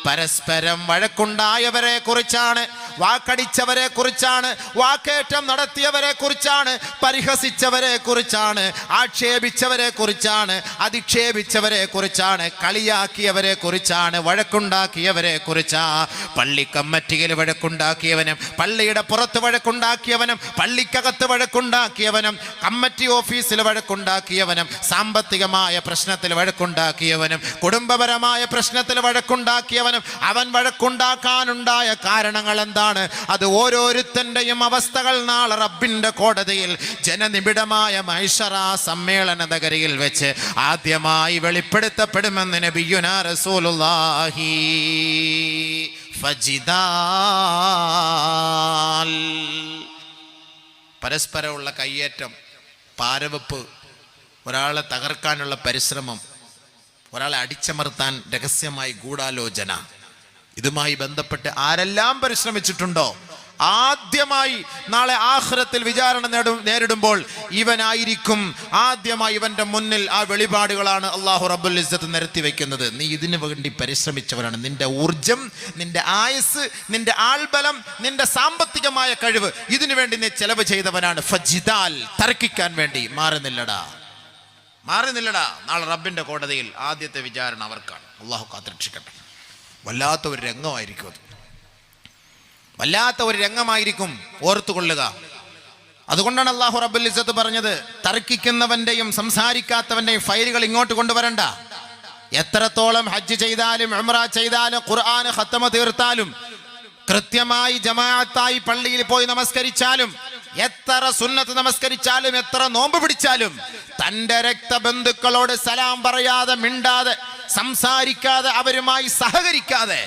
പരസ്പരം വഴക്കുണ്ടായവരെ കുറിച്ചാണ്, വാക്കടിച്ചവരെ കുറിച്ചാണ്, വാക്കേറ്റം നടത്തിയവരെ കുറിച്ചാണ്, പരിഹസിച്ചവരെ കുറിച്ചാണ്, ആക്ഷേപിച്ചവരെ കുറിച്ചാണ്, അധിക്ഷേപിച്ചവരെ കുറിച്ചാണ്, കളിയാക്കിയവരെ കുറിച്ചാണ്, വഴക്കുണ്ടാക്കിയവരെ കുറിച്ചാ. പള്ളി കമ്മിറ്റിയിൽ വഴക്കുണ്ടാക്കിയവനും, പള്ളിയുടെ പുറത്ത് വഴക്കുണ്ടാക്കിയവനും, പള്ളിക്കകത്ത് വഴക്കുണ്ടാക്കിയവനും, കമ്മിറ്റി ഓഫീസിൽ വഴക്കുണ്ടാക്കിയവനും, സാമ്പത്തികമായ പ്രശ്നത്തിൽ വഴക്കുണ്ടാക്കിയവനും, കുടുംബപരമായ പ്രശ്നത്തിൽ വഴക്കുണ്ടാക്കിയവനും, അവൻ വഴക്കുണ്ടാക്കാനുണ്ടായ കാരണങ്ങൾ എന്താണ്? അത് ഓരോരുത്തന്റെയും അവസ്ഥകൾ നാളെ റബ്ബിന്റെ കോടതിയിൽ ജനനിബിഡമായ മഹ്ശറ സമ്മേളന നഗരിയിൽ വെച്ച് ആദ്യമായി വെളിപ്പെടുത്തപ്പെടുമെന്ന് നബിയുനാ റസൂലുള്ളാഹി. ഫജിദാൽ, പരസ്പരമുള്ള കയ്യേറ്റം, പാരവെപ്പ്, ഒരാളെ തകർക്കാനുള്ള പരിശ്രമം, ഒരാളെ അടിച്ചമർത്താൻ രഹസ്യമായി ഗൂഢാലോചന. ഇതുമായി ബന്ധപ്പെട്ട് ആരെല്ലാം പരിശ്രമിച്ചിട്ടുണ്ടോ ആദ്യമായി നാളെ ആഖിറത്തിൽ വിചാരണ നേരിടുമ്പോൾ ഇവനായിരിക്കും ആദ്യമായി ഇവന്റെ മുന്നിൽ ആ വെളിപാടുകളാണ് അല്ലാഹു റബ്ബുൽ ഇസ്സത്ത് നിരത്തി വെക്കുന്നത്. നീ ഇതിനു വേണ്ടി പരിശ്രമിച്ചവനാണ്. നിന്റെ ഊർജം, നിന്റെ ആയുസ്, നിന്റെ ആൾബലം, നിന്റെ സാമ്പത്തികമായ കഴിവ് ഇതിനു വേണ്ടി നീ ചെലവ് ചെയ്തവനാണ്. ഫജിദാൽ, തർക്കിക്കാൻ വേണ്ടി മാറി നില്ലടാ. നാളെ റബ്ബിന്റെ കോടതിയിൽ ആദ്യത്തെ വിചാരണ അവർക്കാണ്. അള്ളാഹു കാത്തുരക്ഷിക്കട്ടെ. വല്ലാത്ത ഒരു രംഗമായിരിക്കും അത്, വല്ലാത്ത ഒരു രംഗമായിരിക്കും, ഓർത്തുകൊള്ളുക. അതുകൊണ്ടാണ് അല്ലാഹു റബ്ബുൽ ഇസ്സത്ത് പറഞ്ഞത്, തർക്കിക്കുന്നവന്റെയും സംസാരിക്കാത്തവന്റെയും ഫയലുകൾ ഇങ്ങോട്ട് കൊണ്ടുവരണ്ട. എത്രത്തോളം ഹജ്ജ് ചെയ്താലും ഉംറ ചെയ്താലും ഖുർആൻ ഖത്തമ തീർത്താലും കൃത്യമായി ജമാഅത്തായി പള്ളിയിൽ പോയി നമസ്കരിച്ചാലും എത്ര സുന്നത്ത് നമസ്കരിച്ചാലും എത്ര നോമ്പ് പിടിച്ചാലും തന്റെ രക്തബന്ധുക്കളോട് സലാം പറയാതെ, മിണ്ടാതെ, സംസാരിക്കാതെ, അവരുമായി സഹകരിക്കാതെ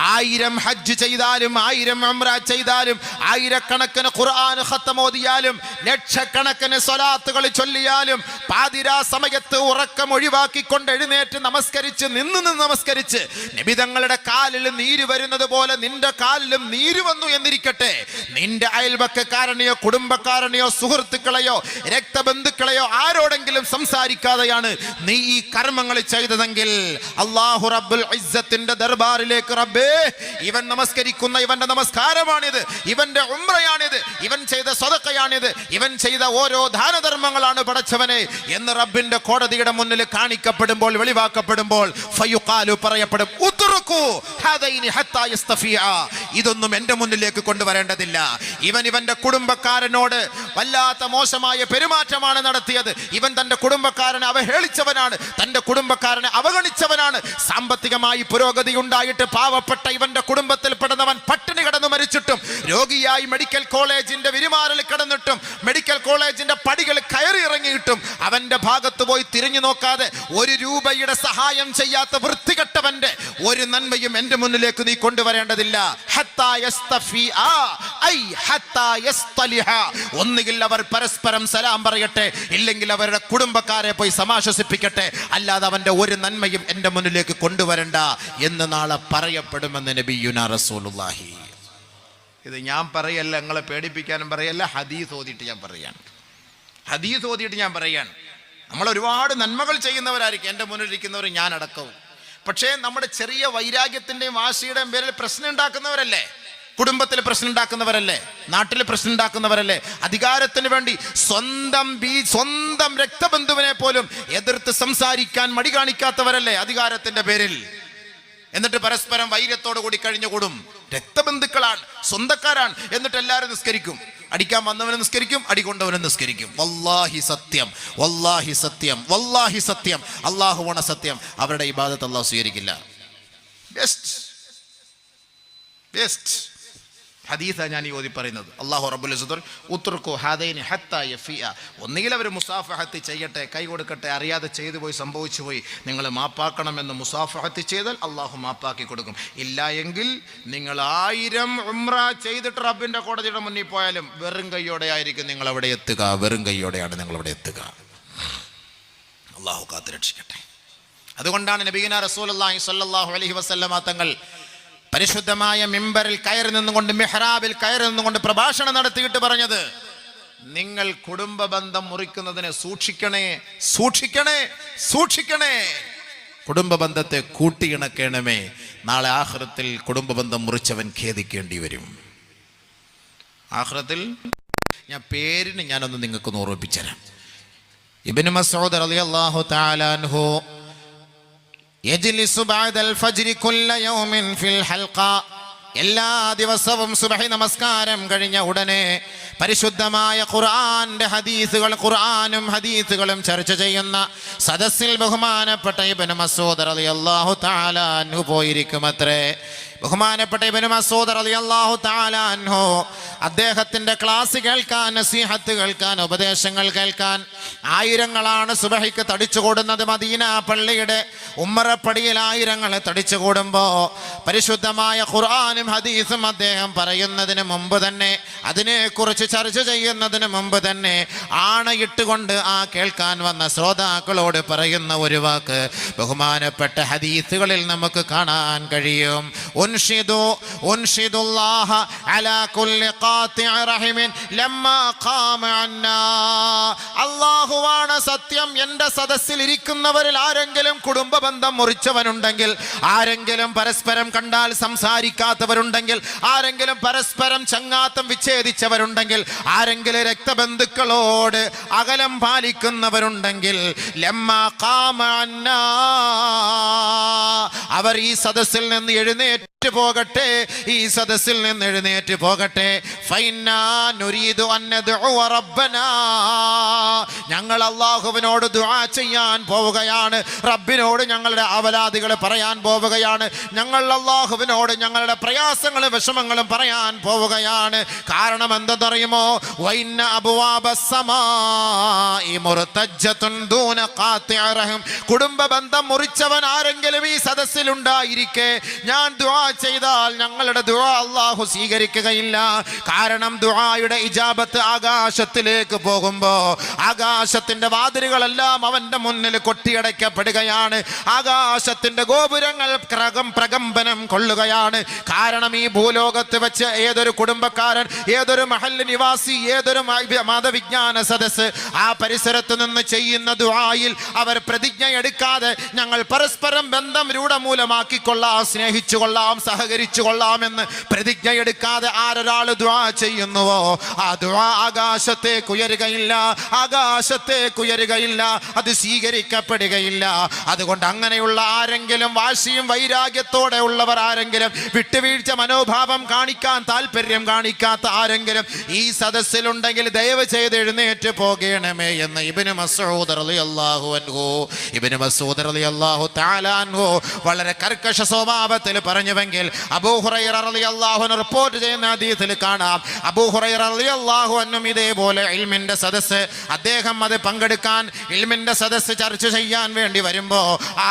1000 ഹജ്ജ് ചെയ്താലും 1000 ഉംറ ചെയ്താലും 1000കണക്കിന് ഖുർആൻ ഖത്തം ഓതിയാലും ലക്ഷക്കണക്കിന് സ്വലാത്തുകൾ ചൊല്ലിയാലും പാതിരാ സമയത്ത് ഉറക്കം ഒഴിവാക്കിക്കൊണ്ട് എഴുന്നേറ്റ് നമസ്കരിച്ച് നിന്ന് നമസ്കരിച്ച് നബി തങ്ങളുടെ കാലിൽ നീര് വരുന്നത് പോലെ നിന്റെ കാലിലും നീര് വന്നു എന്നിരിക്കട്ടെ, നിന്റെ അയൽവക്കക്കാരനെയോ കുടുംബക്കാരനെയോ സുഹൃത്തുക്കളെയോ രക്തബന്ധുക്കളെയോ ആരോടെങ്കിലും സംസാരിക്കാതെയാണ് നീ ഈ കർമ്മങ്ങൾ ചെയ്തതെങ്കിൽ അല്ലാഹു റബ്ബുൽ ഇസ്സത്തിന്റെ ദർബാറിലേക്ക് റബ്ബേ, ഇവൻ നമസ്കരിക്കുന്ന ഇവന്റെ നമസ്കാരമാണിത്, ഇവന്റെ ഉംറയാണിത്, ഇവൻ ചെയ്ത സദഖയാണിത്, ഇവൻ ചെയ്ത ഓരോ ദാനധർമ്മങ്ങളാണ് പടച്ചവനെ എന്ന് റബ്ബിന്റെ കോടതിയുടെ മുന്നിൽ കാണിക്കപ്പെടുമ്പോൾ, വെളിവാക്കപ്പെടുമ്പോൾ ഫയുഖാലു, പറയപ്പെടും, ഉത്റുകൂ ഹദൈനി ഹത്താ യസ്തഫിഅ, ഇതൊന്നും എന്റെ മുന്നിലേക്ക് കൊണ്ടുവരേണ്ടതില്ല. ഇവന്റെ കുടുംബക്കാരനോട് വല്ലാത്ത മോശമായ പെരുമാറ്റമാണ് നടത്തിയത്, ഇവൻ തന്റെ കുടുംബക്കാരനെ അവഹേളിച്ചവനാണ്, തന്റെ കുടുംബക്കാരനെ അവഗണിച്ചവനാണ്. സാമ്പത്തികമായി പുരോഗതി ഉണ്ടായിട്ട് പാവപ്പെട്ട ഇവന്റെ കുടുംബത്തിൽപ്പെടുന്നവൻ പട്ടിണി കിടന്നു മരിച്ചിട്ടും, രോഗിയായി മെഡിക്കൽ കോളേജിന്റെ വിരിമാറിൽ കിടന്നിട്ടും, മെഡിക്കൽ കോളേജിന്റെ പടികൾ കയറി ഇറങ്ങിയിട്ടും അവന്റെ ഭാഗത്ത് പോയി തിരിഞ്ഞു നോക്കാതെ 1 രൂപയുടെ സഹായം ചെയ്യാത്ത വൃത്തികെട്ടവന്റെ ഒരു നന്മയും എന്റെ മുന്നിലേക്ക് നീ കൊണ്ടുവരേണ്ടതില്ല. ഹത്താ യസ്തഫിഅ ഐ ഹത്താ യസ്തലിഹ, ഒന്നുകിൽ അവർ പരസ്പരം സലാം പറയട്ടെ, ഇല്ലെങ്കിൽ അവരുടെ കുടുംബക്കാരെ പോയി സമാശ്വസിപ്പിക്കട്ടെ, അല്ലാതെ അവന്റെ ഒരു നന്മയും എന്റെ മുന്നിലേക്ക് കൊണ്ടുവരണ്ട എന്ന് നാളെ പറയപ്പെടുമെന്ന് നബിയുനാ റസൂലുള്ളാഹി. ഇത് ഞാൻ പറയല്ല, നിങ്ങളെ പേടിപ്പിക്കാനും പറയല്ല, ഹദീസ് ഓതിയിട്ട് ഞാൻ പറയാണ്. നമ്മൾ ഒരുപാട് നന്മകൾ ചെയ്യുന്നവരായിരിക്കും എൻ്റെ മുന്നിലിരിക്കുന്നവർ, ഞാൻ അടക്കവും. പക്ഷേ നമ്മുടെ ചെറിയ വൈരാഗ്യത്തിന്റെയും വാശിയുടെയും പേരിൽ പ്രശ്നം ഉണ്ടാക്കുന്നവരല്ലേ, കുടുംബത്തിൽ പ്രശ്നം ഉണ്ടാക്കുന്നവരല്ലേ, നാട്ടിൽ പ്രശ്നം ഉണ്ടാക്കുന്നവരല്ലേ, അധികാരത്തിന് വേണ്ടി സ്വന്തം രക്തബന്ധുവിനെ പോലും എതിർത്ത് സംസാരിക്കാൻ മടി കാണിക്കാത്തവരല്ലേ അധികാരത്തിന്റെ പേരിൽ. എന്നിട്ട് പരസ്പരം വൈര്യത്തോടു കൂടി കഴിഞ്ഞുകൂടും. രക്തബന്ധുക്കളാണ്, സ്വന്തക്കാരാണ്, എന്നിട്ട് എല്ലാവരും നിസ്കരിക്കും. അടിക്കാൻ വന്നവനെ നിസ്കരിക്കും, അടികൊണ്ടവനെ നിസ്കരിക്കും. വല്ലാഹി സത്യം, വല്ലാഹി സത്യം, വല്ലാഹി സത്യം, അല്ലാഹുവാണ് സത്യം, അവരുടെ ഇബാദത്ത് അല്ലാഹു സ്വീകരിക്കില്ല. ബെസ്റ്റ് ഹദീസാണ് ഞാൻ ഈ ഓതി പറയുന്നത്. അല്ലാഹു റബ്ബുൽ ഇസ്സത്ത് ഉത്റുകൂ ഹദൈനി ഹത്താ യഫിഅ, ഒന്നുകിൽ അവർ മുസാഫഹത്ത് ചെയ്യട്ടെ, കൈ കൊടുക്കട്ടെ, അറിയാതെ ചെയ്തു പോയി, സംഭവിച്ചു പോയി, നിങ്ങൾ മാപ്പാക്കണമെന്ന് മുസാഫഹത്ത് ചെയ്താൽ അല്ലാഹു മാപ്പാക്കി കൊടുക്കും. ഇല്ല എങ്കിൽ നിങ്ങൾ 1000 ഉംറ ചെയ്തിട്ട് റബ്ബിന്റെ കോടതിയുടെ മുന്നിൽ പോയാലും വെറും കൈയോടെ ആയിരിക്കും നിങ്ങൾ അവിടെ എത്തുക, വെറും കൈയോടെയാണ് നിങ്ങൾ അവിടെ എത്തുക. അല്ലാഹു കാത്തു രക്ഷിക്കട്ടെ. അതുകൊണ്ടാണ് നബിയുനാ റസൂലുള്ളാഹി സ്വല്ലല്ലാഹു അലൈഹി വസല്ലമ തങ്ങൾ പരിശുദ്ധമായ മിമ്പറിൽ കയറി നിന്നുകൊണ്ട്, മിഹ്റാബിൽ കയറി നിന്നുകൊണ്ട് പ്രഭാഷണം നടത്തിയിട്ട് പറഞ്ഞത്, നിങ്ങൾ കുടുംബ ബന്ധം മുറിക്കുന്നതിനെ സൂക്ഷിക്കണേ, സൂക്ഷിക്കണേ, സൂക്ഷിക്കണേ. കുടുംബ ബന്ധത്തെ കൂട്ടിയിണക്കണമേ. നാളെ ആഖിറത്തിൽ കുടുംബ ബന്ധം മുറിച്ചവൻ ഖേദിക്കേണ്ടി വരും. ആഖിറത്തിൽ ഞാൻ പേരിന് ഞാനൊന്ന് നിങ്ങൾക്ക് ഓർമ്മിപ്പിച്ചുതരാം. ഇബ്നു മസ്ഊദ് റളിയല്ലാഹു തആല അൻഹു യജ്ലിസു ബഅദൽ ഫജ്രി കുല്ല യൗമിൻ ഫിൽ ഹൽഖ, എല്ലാ ദിവസവും സുബ്ഹി നമസ്കാരം കഴിഞ്ഞ ഉടനെ പരിശുദ്ധമായ ഖുർആന്റെ ഹദീസുകൾ, ഖുർആനും ഹദീസുകളും ചർച്ച ചെയ്യുന്ന സദസ്സിൽ ബഹുമാനപ്പെട്ട ഇബ്നു മസ്ഊദ് റളിയല്ലാഹു തആല അൻഹു പോയിരിക്കുമത്രേ. ബഹുമാനപ്പെട്ട ഇബ്നു മസ്ഊദ് റളിയല്ലാഹു തആല അൻഹു അദ്ദേഹത്തിന്റെ ക്ലാസ് കേൾക്കാൻ, നസീഹത്ത് കേൾക്കാൻ, ഉപദേശങ്ങൾ കേൾക്കാൻ ആയിരങ്ങളാണ് സുബഹിക്ക് തടിച്ചുകൂടുന്നത്. മദീന പള്ളിയുടെ ഉമ്മറപ്പടിയിൽ ആയിരങ്ങൾ തടിച്ചുകൂടുമ്പോ പരിശുദ്ധമായ ഖുർആനും ഹദീസും അദ്ദേഹം പറയുന്നതിന് മുമ്പ് തന്നെ, അതിനെക്കുറിച്ച് ചർച്ച ചെയ്യുന്നതിന് മുമ്പ് തന്നെ ആണയിട്ടുകൊണ്ട് ആ കേൾക്കാൻ വന്ന ശ്രോതാക്കളോട് പറയുന്ന ഒരു വാക്ക് ബഹുമാനപ്പെട്ട ഹദീസുകളിൽ നമുക്ക് കാണാൻ കഴിയും. ഉൻഷിദുല്ലാഹ അലാ കുല്ലി ഖാതിഇ റഹിമിൻ ലമ്മാ ഖാമ അന്നാ. അല്ലാഹുവാണ് സത്യം. എൻ്റെ സദസ്സിൽ ഇരിക്കുന്നവരിൽ ആരെങ്കിലും കുടുംബ ബന്ധം മുറിച്ചവനുണ്ടെങ്കിൽ, ആരെങ്കിലും പരസ്പരം കണ്ടാൽ സംസാരിക്കാത്തവരുണ്ടെങ്കിൽ, ആരെങ്കിലും പരസ്പരം ചങ്ങാത്തം വിച്ഛേദിച്ചവരുണ്ടെങ്കിൽ, ആരെങ്കിലും രക്തബന്ധുക്കളോട് അകലം പാലിക്കുന്നവരുണ്ടെങ്കിൽ, ലമ്മാ ഖാമ അന്നാ, അവർ ഈ സദസ്സിൽ നിന്ന് എഴുന്നേറ്റ് പോകട്ടെ, ഈ സദസ്സിൽ നിന്ന് എഴുന്നേറ്റ് പോകട്ടെ. ഫൈനാ നുരീദു അൻ നദ്ഉ റബ്ബനാ, ഞങ്ങൾ അല്ലാഹുവിനോട് ദുആ ചെയ്യാൻ പോവുകയാണ്. റബ്ബിനോട് ഞങ്ങളുടെ അവലാദികളെ പറയാൻ പോവുകയാണ്. ഞങ്ങൾ അല്ലാഹുവിനോട് ഞങ്ങളുടെ പ്രയാസങ്ങളും വിഷമങ്ങളും പറയാൻ പോവുകയാണ്. കാരണം എന്തെന്നറിയുമോ? വൈന അബ്വാബസ് സമാഇ മുർതജ്ജത്തുൻ ദൂന ഖാതിഇ റഹിം. കുടുംബ ബന്ധം മുറിച്ചവൻ ആരെങ്കിലും ഈ സദസ്സിലുണ്ടായിരിക്കെ ഞാൻ ദുആ ചെയ്താൽ ഞങ്ങളുടെ ദുആ അല്ലാഹു സ്വീകരിക്കുകയില്ല. കാരണം ദുആയുടെ ഇജാബത്ത് ആകാശത്തിലേക്ക് പോകുമ്പോ ആകാശത്തിന്റെ വാതിലുകളെല്ലാം അവന്റെ മുന്നിൽ കൊട്ടിയടയ്ക്കപ്പെടുകയാണ്. ആകാശത്തിന്റെ ഗോപുരങ്ങൾ പ്രകമ്പനം കൊള്ളുകയാണ്. കാരണം ഈ ഭൂലോകത്ത് വെച്ച് ഏതൊരു കുടുംബക്കാരൻ, ഏതൊരു മഹല്ല് നിവാസി, ഏതൊരു മതവിജ്ഞാന സദസ്സ് ആ പരിസരത്ത് നിന്ന് ചെയ്യുന്ന ദുആയിൽ അവർ പ്രതിജ്ഞ എടുക്കാതെ ഞങ്ങൾ പരസ്പരം ബന്ധം രൂഢമൂലമാക്കിക്കൊള്ളാം, സ്നേഹിച്ചുകൊള്ളാം, സഹകരിച്ചു കൊള്ളാമെന്ന് പ്രതിജ്ഞ എടുക്കാതെ ആരൊരാൾ ദുആ ചെയ്യുന്നുവോ ആ ദുആ ആകാശത്തേക്ക് ഉയരുകയില്ല, ആകാശത്തേക്ക് ഉയരുകയില്ല, അത് സ്വീകരിക്കപ്പെടുകയില്ല. അതുകൊണ്ട് അങ്ങനെയുള്ള ആരെങ്കിലും, വാശിയും വൈരാഗ്യത്തോടെ ഉള്ളവർ ആരെങ്കിലും, വിട്ടുവീഴ്ച മനോഭാവം കാണിക്കാൻ താല്പര്യം കാണിക്കാത്ത ആരെങ്കിലും ഈ സദസ്സിലുണ്ടെങ്കിൽ ദയവ് ചെയ്ത് എഴുന്നേറ്റ് പോകണമേ എന്ന് ഇബ്നു മസ്ഊദ് റളിയല്ലാഹു അൻഹു, ഇബ്നു മസ്ഊദ് റളിയല്ലാഹു തആല അൻഹു വളരെ കർക്കശ സ്വഭാവത്തിൽ പറഞ്ഞുവെങ്കിൽ അബൂ ഹുറൈറ റളിയല്ലാഹു അൻഹു റിപ്പോർട്ട് ചെയ്യുന്ന ഹദീസിൽ കാണാം, അബൂ ഹുറൈറ റളിയല്ലാഹു അൻഹു ഇതേപോലെ ഇൽമിന്റെ സദസ്സ് അദ്ദേഹം അത് പങ്കെടുക്കാൻ, ഇൽമിന്റെ സദസ്സ് ചർച്ച ചെയ്യാൻ വേണ്ടി വരുമ്പോ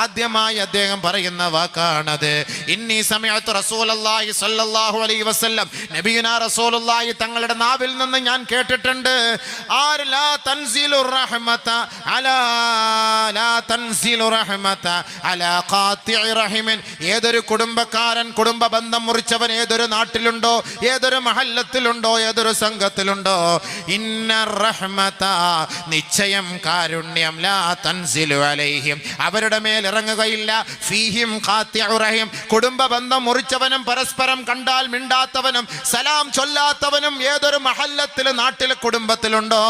ആദ്യമായി അദ്ദേഹം പറയുന്ന വാക്കാണത്. ഇന്നി സമയത്ത് റസൂലുള്ളാഹി സ്വല്ലല്ലാഹു അലൈഹി വസല്ലം, നബിയുനാ റസൂലുള്ളാഹി തങ്ങളുടെ നാവിൽ നിന്ന് ഞാൻ കേട്ടിട്ടുണ്ട്, ലാ തൻസിലുർ റഹ്മത അലാ ലാ തൻസിലുർ റഹ്മത അലാ ഖാതിഇ റഹിമിൻ. ഏതൊരു കുടുംബക്കാരൻ, കുടുംബ ബന്ധം മുറിച്ചവൻ ഏതൊരു നാട്ടിലുണ്ടോ, ഏതൊരു മഹല്ലത്തിലുണ്ടോ, ഏതൊരു സംഘത്തിലുണ്ടോ, ഇന്ന റഹ്മത, നിശ്ചയം കാരുണ്യം, ലാ തൻസിലു അലൈഹിം, അവരുടെ മേൽ ഇറങ്ങുകയില്ല, ഫീഹിം ഖാതിഉ റഹിം, കുടുംബ ബന്ധം മുറിച്ചവനും പരസ്പരം കണ്ടാൽ മിണ്ടാത്തവനും സലാം ചൊല്ലാത്തവനും ഏതൊരു മഹല്ലത്തിൽ, നാട്ടിലെ കുടുംബത്തിലുണ്ടോ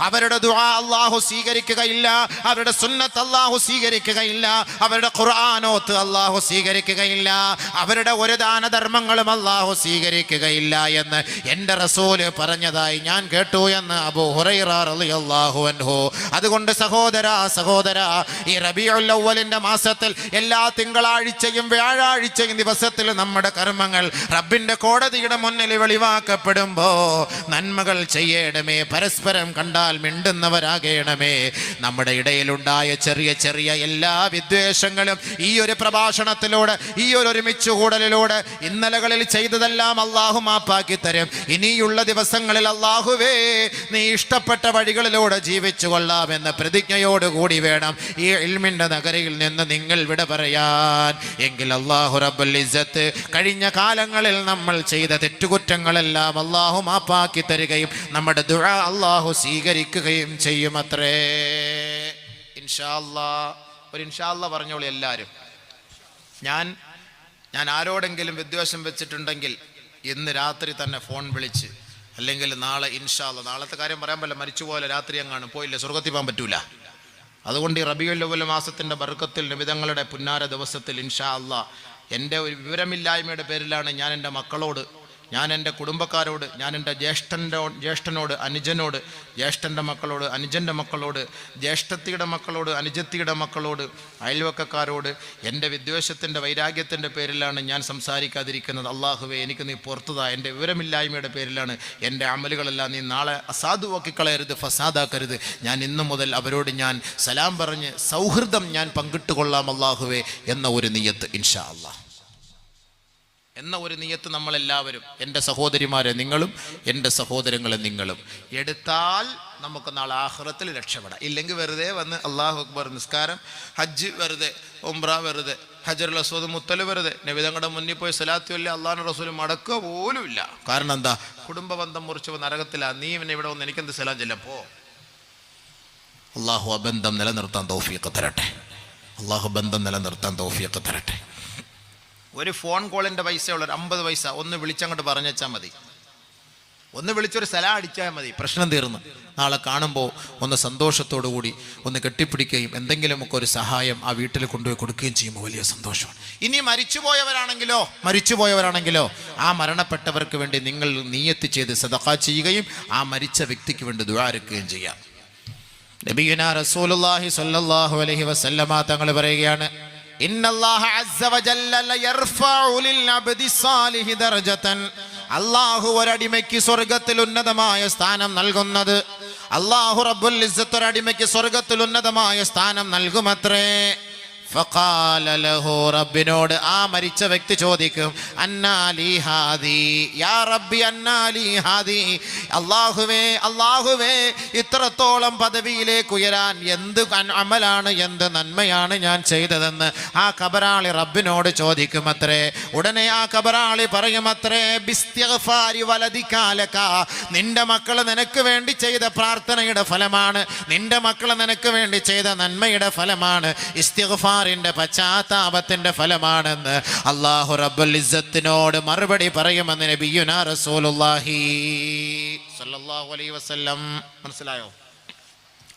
അവരുടെ ദുആ അല്ലാഹു സ്വീകരിക്കുകയില്ല, അവരുടെ സുന്നത്ത് അല്ലാഹു സ്വീകരിക്കുകയില്ല, അവരുടെ ഖുർആനോത്ത് അല്ലാഹു സ്വീകരിക്കുകയില്ല, അവരുടെ ഒരു ദാനധർമ്മങ്ങളും അല്ലാഹു സ്വീകരിക്കുകയില്ല എന്ന് എൻ്റെ റസൂല് പറഞ്ഞതായി ഞാൻ കേട്ടു എന്ന് അബൂ ഹുറൈറ റളിയല്ലാഹു അൻഹു. അതുകൊണ്ട് സഹോദര, ഈ റബീഉൽ അവ്വലിന്റെ മാസത്തിൽ എല്ലാ തിങ്കളാഴ്ചയും വ്യാഴാഴ്ചയും ദിവസത്തിൽ നമ്മുടെ കർമ്മങ്ങൾ റബ്ബിന്റെ കോടതിയുടെ മുന്നിൽ വെളിവാക്കപ്പെടുമ്പോ നന്മകൾ ചെയ്യണമേ, പരസ്പരം കണ്ടാൽ മിണ്ടുന്നവരാകണമേ. നമ്മുടെ ഇടയിലുണ്ടായ ചെറിയ ചെറിയ എല്ലാ വിദ്വേഷങ്ങളും ഈ ഒരു പ്രഭാഷണത്തിലൂടെ, ഈ ഒരു ഒരുമിച്ചുകൂടലിലൂടെ, ഇന്നലകളിൽ ചെയ്തതെല്ലാം അല്ലാഹു മാപ്പാക്കി തരും. ഇനിയുള്ള ദിവസങ്ങളിൽ അല്ലാഹുവേ നീ ഇഷ്ടപ്പെട്ട വഴികളിലൂടെ ജീവിച്ചു കൊള്ളാമെന്ന പ്രതിജ്ഞയോടുകൂടി വേണം ഈ ഇൽമിന്റെ നഗരയിൽ നിന്ന് നിങ്ങൾ വിട പറയാൻ. എങ്കിൽ അല്ലാഹു റബ്ബുൽ ഇസ്സത്ത് കഴിഞ്ഞ കാലങ്ങളിൽ നമ്മൾ ചെയ്ത തെറ്റുകുറ്റങ്ങളെല്ലാം അല്ലാഹു മാപ്പാക്കി തരികയും നമ്മുടെ ദുആ അല്ലാഹു സ്വീകരിക്കുകയും ചെയ്യുമത്രേ. ഇൻഷാ അല്ലാഹ്. ഒരു ഇൻഷാ അല്ലാഹ് പറഞ്ഞോളൂ എല്ലാവരും. ഞാൻ ആരോടെങ്കിലും വിദ്വേഷം വെച്ചിട്ടുണ്ടെങ്കിൽ ഇന്ന് രാത്രി തന്നെ ഫോൺ വിളിച്ച്, അല്ലെങ്കിൽ നാളെ ഇൻഷാ അല്ലാഹ്, നാളത്തെ കാര്യം പറയാൻ പറ്റില്ല, മരിച്ചുപോലെ രാത്രി അങ്ങാണ് പോയില്ല, സ്വർഗ്ഗത്തിൽ പോകാൻ പറ്റൂല. അതുകൊണ്ട് ഈ റബീഉൽ അവ്വൽ മാസത്തിൻ്റെ ബർക്കത്തിൽ, നിമിതങ്ങളുടെ പുന്നാര ദിവസത്തിൽ ഇൻഷാ അല്ലാഹ് എൻ്റെ ഒരു വിവരമില്ലായ്മയുടെ പേരിലാണ് ഞാൻ എൻ്റെ മക്കളോട്, ഞാൻ എൻ്റെ കുടുംബക്കാരോട്, ഞാൻ എൻ്റെ ജ്യേഷ്ഠനോട്, അനുജനോട്, ജ്യേഷ്ഠൻ്റെ മക്കളോട്, അനുജൻ്റെ മക്കളോട്, ജ്യേഷ്ഠത്തിയുടെ മക്കളോട്, അനുജത്തിയുടെ മക്കളോട്, അയൽവക്കക്കാരോട് എൻ്റെ വിദ്വേഷത്തിൻ്റെ വൈരാഗ്യത്തിൻ്റെ പേരിലാണ് ഞാൻ സംസാരിക്കാതിരിക്കുന്നത്. അള്ളാഹുവേ എനിക്ക് നീ പുറത്തുതാ, എൻ്റെ വിവരമില്ലായ്മയുടെ പേരിലാണ് എൻ്റെ അമലുകളെല്ലാം നീ നാളെ അസാധുവാക്കിക്കളയരുത്, ഫസാദാക്കരുത്. ഞാൻ ഇന്നു മുതൽ അവരോട് ഞാൻ സലാം പറഞ്ഞ് സൗഹൃദം ഞാൻ പങ്കിട്ടുകൊള്ളാം അള്ളാഹുവേ എന്ന ഒരു നിയ്യത്ത് ഇൻഷാ അല്ലാഹ്. എന്ന ഒരു നിയത്ത് നമ്മളെല്ലാവരും, എൻ്റെ സഹോദരിമാരെ നിങ്ങളും എൻ്റെ സഹോദരങ്ങളെ നിങ്ങളും എടുത്താൽ നമുക്ക് നാളെ ആഖിറത്തിൽ രക്ഷപ്പെടാം. ഇല്ലെങ്കിൽ വെറുതെ വന്ന് അല്ലാഹു അക്ബർ നിസ്കാരം, ഹജ്ജ് വെറുതെ, ഉംറ വെറുതെ, ഹജറുൽ അസ്വദ് മുത്തല് വെറുതെ, നബി തങ്ങളുടെ മുന്നിൽ പോയി സലാത്തു ഇല്ല, അള്ളാഹു റസൂൽ മടക്കുക പോലും ഇല്ല. കാരണം എന്താ? കുടുംബ ബന്ധം മുറിച്ചവ നരകത്തിലാ, നീ ഇവനെ ഇവിടെ വന്ന് എനിക്കെന്ത് സലാം ചെല്ലപ്പോ. അള്ളാഹു ആ ബന്ധം നിലനിർത്താൻ തൗഫീഖ് തരട്ടെ. അള്ളാഹു ബന്ധം നിലനിർത്താൻ തൗഫീഖ് തരട്ടെ. ഒരു ഫോൺ കോളിൻ്റെ പൈസയുള്ള 50 പൈസ ഒന്ന് വിളിച്ചങ്ങോട്ട് പറഞ്ഞാൽ മതി, ഒന്ന് വിളിച്ചൊരു സലാം അടിച്ചാൽ മതി, പ്രശ്നം തീർന്നു. നാളെ കാണുമ്പോൾ ഒന്ന് സന്തോഷത്തോടു കൂടി ഒന്ന് കെട്ടിപ്പിടിക്കുകയും എന്തെങ്കിലുമൊക്കെ ഒരു സഹായം ആ വീട്ടിൽ കൊണ്ടുപോയി കൊടുക്കുകയും ചെയ്യുമ്പോൾ വലിയ സന്തോഷമാണ്. ഇനി മരിച്ചുപോയവരാണെങ്കിലോ ആ മരണപ്പെട്ടവർക്ക് വേണ്ടി നിങ്ങൾ നിയ്യത്ത് ചെയ്ത് സദഖ ചെയ്യുകയും ആ മരിച്ച വ്യക്തിക്ക് വേണ്ടി ദുആ ഇറക്കുകയും ചെയ്യാം. നബിയുനാ റസൂലുള്ളാഹി സ്വല്ലല്ലാഹു അലൈഹി വസല്ലമ തങ്ങൾ പറയുകയാണ്, ഇന്നല്ലാഹ അസ്സ വജല്ല ലയർഫഉ ലിൽ അബ്ദി സാലിഹി ദർജതൻ. അല്ലാഹു ഒരടിമയ്ക്ക് സ്വർഗ്ഗത്തിൽ ഉന്നതമായ സ്ഥാനം നൽകുന്നത്, അല്ലാഹു റബ്ബുൽ ഇസ്സത്ത് ഒരടിമയ്ക്ക് സ്വർഗ്ഗത്തിൽ ഉന്നതമായ സ്ഥാനം നൽകുമത്രേ. ഫഖാല ലഹു, റബ്ബിനോട് ആ മരിച്ച വ്യക്തി ചോദിക്കും, അന്നാലി ഹാദി യാ റബ്ബി അന്നാലി ഹാദി. അല്ലാഹുവേ ഇത്രത്തോളം പദവിയിലേക്ക് ഉയരാൻ എന്ത് അമലാണ്, എന്ത് നന്മയാണ് ഞാൻ ചെയ്തതെന്ന് ആ കബറാളി റബ്ബിനോട് ചോദിക്കുമത്രേ. ഉടനെ ആ കബറാളി പറയുമത്രേ, ബിസ്തിഗ്ഫാരി വലദികാലക, നിന്റെ മക്കൾ നിനക്ക് വേണ്ടി ചെയ്ത പ്രാർത്ഥനയുടെ ഫലമാണ്, നിന്റെ മക്കൾ നിനക്ക് വേണ്ടി ചെയ്ത നന്മയുടെ ഫലമാണ്, ഇസ്തിഗ്ഫാറിന്റെ പശ്ചാത്താപത്തിന്റെ ഫലമാണെന്ന് അല്ലാഹു റബ്ബുൽ ഇസ്സത്തിനോട് മറുപടി പറയുമെന്ന് നബിയുനാ റസൂലുള്ളാഹി സ്വല്ലല്ലാഹു അലൈഹി വസല്ലം. മനസ്സിലായോ?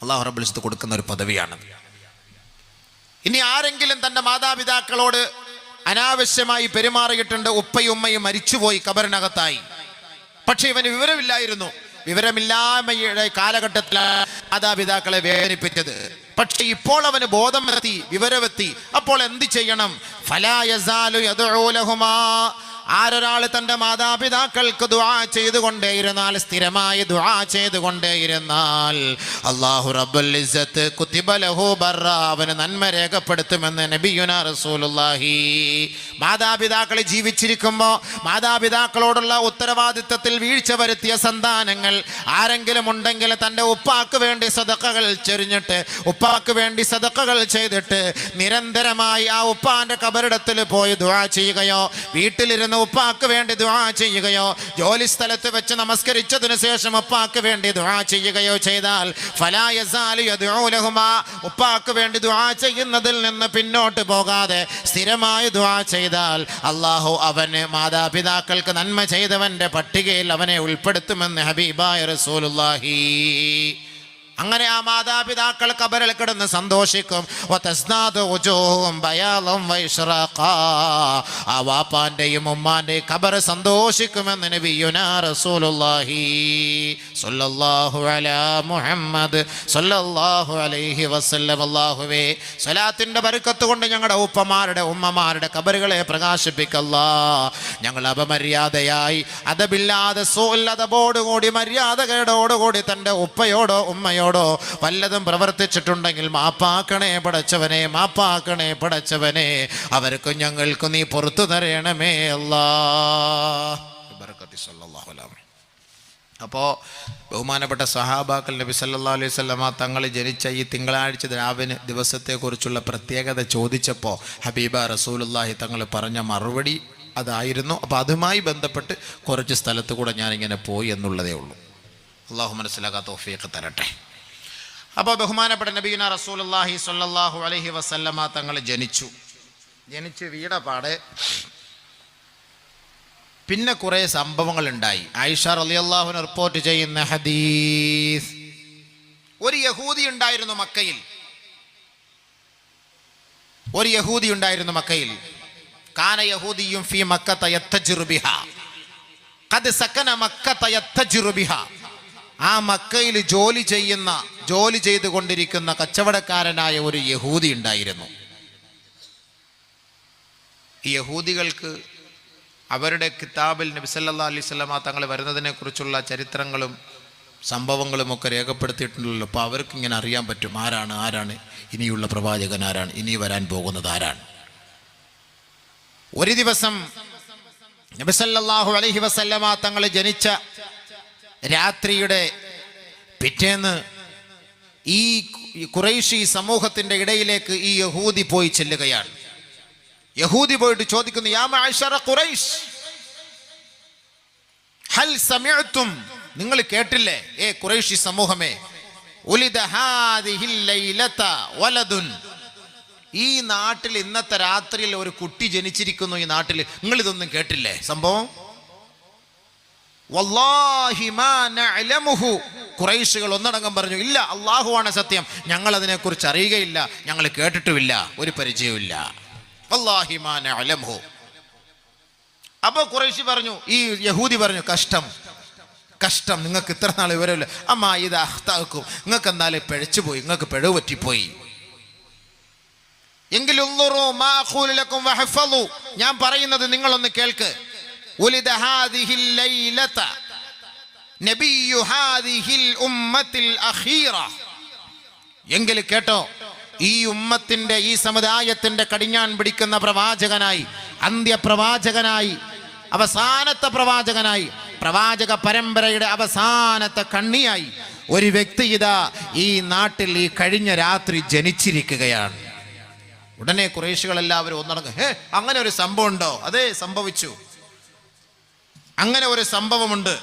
അല്ലാഹു റബ്ബുൽ ഇസ്സത്ത് കൊടുക്കുന്ന ഒരു പദവിയാണ്. ഇനി ആരെങ്കിലും തന്റെ മാതാപിതാക്കളോട് അനാവശ്യമായി പെരുമാറിയിട്ടുണ്ട്, ഉപ്പയും ഉമ്മയും മരിച്ചുപോയി, കബറിനകത്തായി, പക്ഷെ ഇവന് വിവരമില്ലായിരുന്നു. വിവരമില്ലായ്മയുടെ കാലഘട്ടത്തിലാണ് മാതാപിതാക്കളെ വേദനിപ്പിച്ചത്. പക്ഷെ ഇപ്പോൾ അവന് ബോധമെത്തി, വിവരമെത്തി. അപ്പോൾ എന്ത് ചെയ്യണം? ഫലാ യസാലു യദ്ഉ ലഹുമാ. ആരൊരാൾ തൻ്റെ മാതാപിതാക്കൾക്ക് ദുആ ചെയ്തുകൊണ്ടേയിരുന്നാൽ, സ്ഥിരമായി ദുആ ചെയ്തുകൊണ്ടേയിരുന്നാൽ, അല്ലാഹു റബ്ബുൽ ഇസ്സത്ത് കുതിബ ലഹു ബർറ, അവന് നന്മ രേഖപ്പെടുത്തുമെന്ന് നബിയുനാ റസൂലുള്ളാഹി. മാതാപിതാക്കൾ ജീവിച്ചിരിക്കുമ്പോൾ മാതാപിതാക്കളോടുള്ള ഉത്തരവാദിത്തത്തിൽ വീഴ്ച വരുത്തിയ സന്താനങ്ങൾ ആരെങ്കിലും ഉണ്ടെങ്കിൽ തൻ്റെ ഉപ്പാക്ക് വേണ്ടി സദഖകൾ ചൊരിഞ്ഞിട്ട്, ഉപ്പാക്ക് വേണ്ടി സദഖകൾ ചെയ്തിട്ട് നിരന്തരമായി ആ ഉപ്പാന്റെ കബറിടത്തിൽ പോയി ദുആ ചെയ്യുകയോ, വീട്ടിലിരുന്ന് ഉപ്പാക്ക് വേണ്ടി ദുആ ചെയ്യുകയോ, ജോലി സ്ഥലത്ത് വെച്ച് നമസ്കരിച്ചതിനു ശേഷം ഉപ്പാക്ക് വേണ്ടി ദുആ ചെയ്യുകയോ ചെയ്താൽ, ഫലാ യസാലു യദ്ഉ ലഹുമാ, ഉപ്പാക്ക് വേണ്ടി ദുആ ചെയ്യുന്നതിൽ നിന്ന് പിന്നോട്ട് പോകാതെ സ്ഥിരമായി ദുആ ചെയ്താൽ അല്ലാഹു അവന് മാതാപിതാക്കൾക്ക് നന്മ ചെയ്തവന്റെ പട്ടികയിൽ അവനെ ഉൾപ്പെടുത്തുമെന്ന് ഹബീബായ റസൂലുള്ളാഹി. അങ്ങനെ ആ മാതാപിതാക്കൾ കബറിൽ കിടന്ന് സന്തോഷിക്കും. ആ വാപ്പാന്റെയും ഉമ്മാന്റെയും കബർ സന്തോഷിക്കുമെന്ന് നബിയുനാ റസൂലുള്ളാഹി സ്വല്ലല്ലാഹു അലാ മുഹമ്മദ് സ്വല്ലല്ലാഹു അലൈഹി വസല്ലം. അല്ലാഹുവേ, സ്വലാത്തിന്റെ ബർക്കത്ത് കൊണ്ട് ഞങ്ങളുടെ ഉപ്പമാരുടെ ഉമ്മമാരുടെ കബറുകളെ പ്രകാശിപ്പിക്കല്ലാ. ഞങ്ങൾ അപമര്യാദയായി, അതബില്ലാതെ, സോല്ലതബോടുകൂടി, മര്യാദകേടോടുകൂടി തൻ്റെ ഉപ്പയോടോ ഉമ്മയോടോ വല്ലതും പ്രവർത്തിച്ചിട്ടുണ്ടെങ്കിൽ മാപ്പാക്കണേ പടച്ചവനെ, മാപ്പാക്കണേ പടച്ചവനെ. അവർക്കും ഞങ്ങൾക്കും നീ പുറത്തു തരണമേ അല്ലാഹ്. അപ്പോൾ ബഹുമാനപ്പെട്ട സഹാബാക്കൾ നബി സല്ലല്ലാഹു അലൈഹി വസല്ലമ തങ്ങൾ ജനിച്ച ഈ തിങ്കളാഴ്ച രാവിലെ ദിവസത്തെക്കുറിച്ചുള്ള പ്രത്യേകത ചോദിച്ചപ്പോൾ ഹബീബ റസൂലുള്ളാഹി തങ്ങൾ പറഞ്ഞ മറുപടി അതായിരുന്നു. അപ്പോൾ അതുമായി ബന്ധപ്പെട്ട് കുറച്ച് സ്ഥലത്ത് കൂടെ ഞാനിങ്ങനെ പോയി എന്നുള്ളതേ ഉള്ളൂ. അള്ളാഹു മനസ്സിലാക്കാൻ തൗഫീഖ് തരട്ടെ. അപ്പോൾ ബഹുമാനപ്പെട്ട നബിയുനാ റസൂലുള്ളാഹി സ്വല്ലല്ലാഹു അലൈഹി വസല്ലമ തങ്ങൾ ജനിച്ച് വീടപാടെ പിന്നെ കുറേ സംഭവങ്ങൾ ഉണ്ടായി. ആയിഷ റളിയല്ലാഹു അൻഹ റിപ്പോർട്ട് ചെയ്യുന്ന ഹദീസ്, ഒരു യഹൂദി ഉണ്ടായിരുന്നു മക്കയിൽ. കാന യഹൂദിയും ഫീ മക്കത യത്തജിറു ബിഹാ ഖദ് സകന മക്കത യത്തജിറു ബിഹാ. ആ മക്കയിൽ ജോലി ചെയ്തുകൊണ്ടിരിക്കുന്ന കച്ചവടക്കാരനായ ഒരു യഹൂദി ഉണ്ടായിരുന്നു. ഈ യഹൂദികൾക്ക് അവരുടെ കിതാബിൽ നബി സല്ലല്ലാഹു അലൈഹി വസല്ലമ തങ്ങൾ വരുന്നതിനെ കുറിച്ചുള്ള ചരിത്രങ്ങളും സംഭവങ്ങളും ഒക്കെ രേഖപ്പെടുത്തിയിട്ടുണ്ടല്ലോ. അപ്പോൾ അവർക്ക് ഇങ്ങനെ അറിയാൻ പറ്റും ആരാണ് ഇനിയുള്ള പ്രവാചകൻ, ആരാണ് ഇനി വരാൻ പോകുന്നത്, ആരാണ്. ഒരു ദിവസം നബി സല്ലല്ലാഹു അലൈഹി വസല്ലമ തങ്ങൾ ജനിച്ച രാത്രിയുടെ പിറ്റേന്ന് ഈ ഖുറൈശി സമൂഹത്തിന്റെ ഇടയിലേക്ക് ഈ യഹൂദി പോയി ചെല്ലുകയാണ്. യഹൂദി പോയിട്ട് ചോദിക്കുന്നു, യാ മഅശറ ഖുറൈശ് ഹൽ സമിഅ്തും, നിങ്ങൾ കേട്ടില്ലേ ഖുറൈശി സമൂഹമേ, ഉലിദ ഹാദിഹിൽ ലൈലത വലദുൻ, ഈ നാട്ടിൽ ഇന്നത്തെ രാത്രിയിൽ ഒരു കുട്ടി ജനിച്ചിരിക്കുന്നു. ഈ നാട്ടിൽ നിങ്ങൾ ഇതൊന്നും കേട്ടില്ലേ? സംഭവം വല്ലാഹി മാ നഅലമുഹു, ഖുറൈശികൾ ഒന്നടങ്കം പറഞ്ഞു, ഇല്ല, അല്ലാഹുവാണ് സത്യം, ഞങ്ങൾ അതിനെക്കുറിച്ച് അറിയുകയില്ല, ഞങ്ങൾ കേട്ടിട്ടുമില്ല, ഒരു പരിചയവുമില്ല. വല്ലാഹി മാ നഅലമുഹു. അപ്പോൾ ഖുറൈശി പറഞ്ഞു, ഈ യഹൂദി പറഞ്ഞു, കഷ്ടം കഷ്ടം, നിങ്ങൾക്ക് ഇത്ര നാൾ വിവരമില്ല. അമ്മാ ഇത് അഖ്താക്കും, നിങ്ങൾക്ക് എന്നാലും പിഴച്ചു പോയി, നിങ്ങൾക്ക് പിഴവ് പറ്റിപ്പോയി. എങ്കിലും ഞാൻ പറയുന്നത് നിങ്ങളൊന്ന് കേൾക്ക്. ഉലിദ ഹാദിഹിൽ ലൈലത നബിയ്യു ഹാദിഹിൽ ഉമ്മത്തിൽ അഖീറ, എങ്കിൽ കേട്ടോ, ഈ ഉമ്മത്തിന്റെ, ഈ സമുദായത്തിന്റെ കടിഞ്ഞാൻ പിടിക്കുന്ന പ്രവാചകനായി, അന്ത്യപ്രവാചകനായി, അവസാനത്തെ പ്രവാചകനായി, പ്രവാചക പരമ്പരയുടെ അവസാനത്തെ കണ്ണിയായി ഒരു വ്യക്തി ഇതാ ഈ നാട്ടിൽ ഈ കഴിഞ്ഞ രാത്രി ജനിച്ചിരിക്കുകയാണ്. ഉടനെ ഖുറൈശികളെല്ലാവരും ഒന്നടങ്കം, അങ്ങനെ ഒരു സംഭവം ഉണ്ടോ? അതെ, സംഭവിച്ചു, അങ്ങനെ ഒരു സംഭവമുണ്ട്.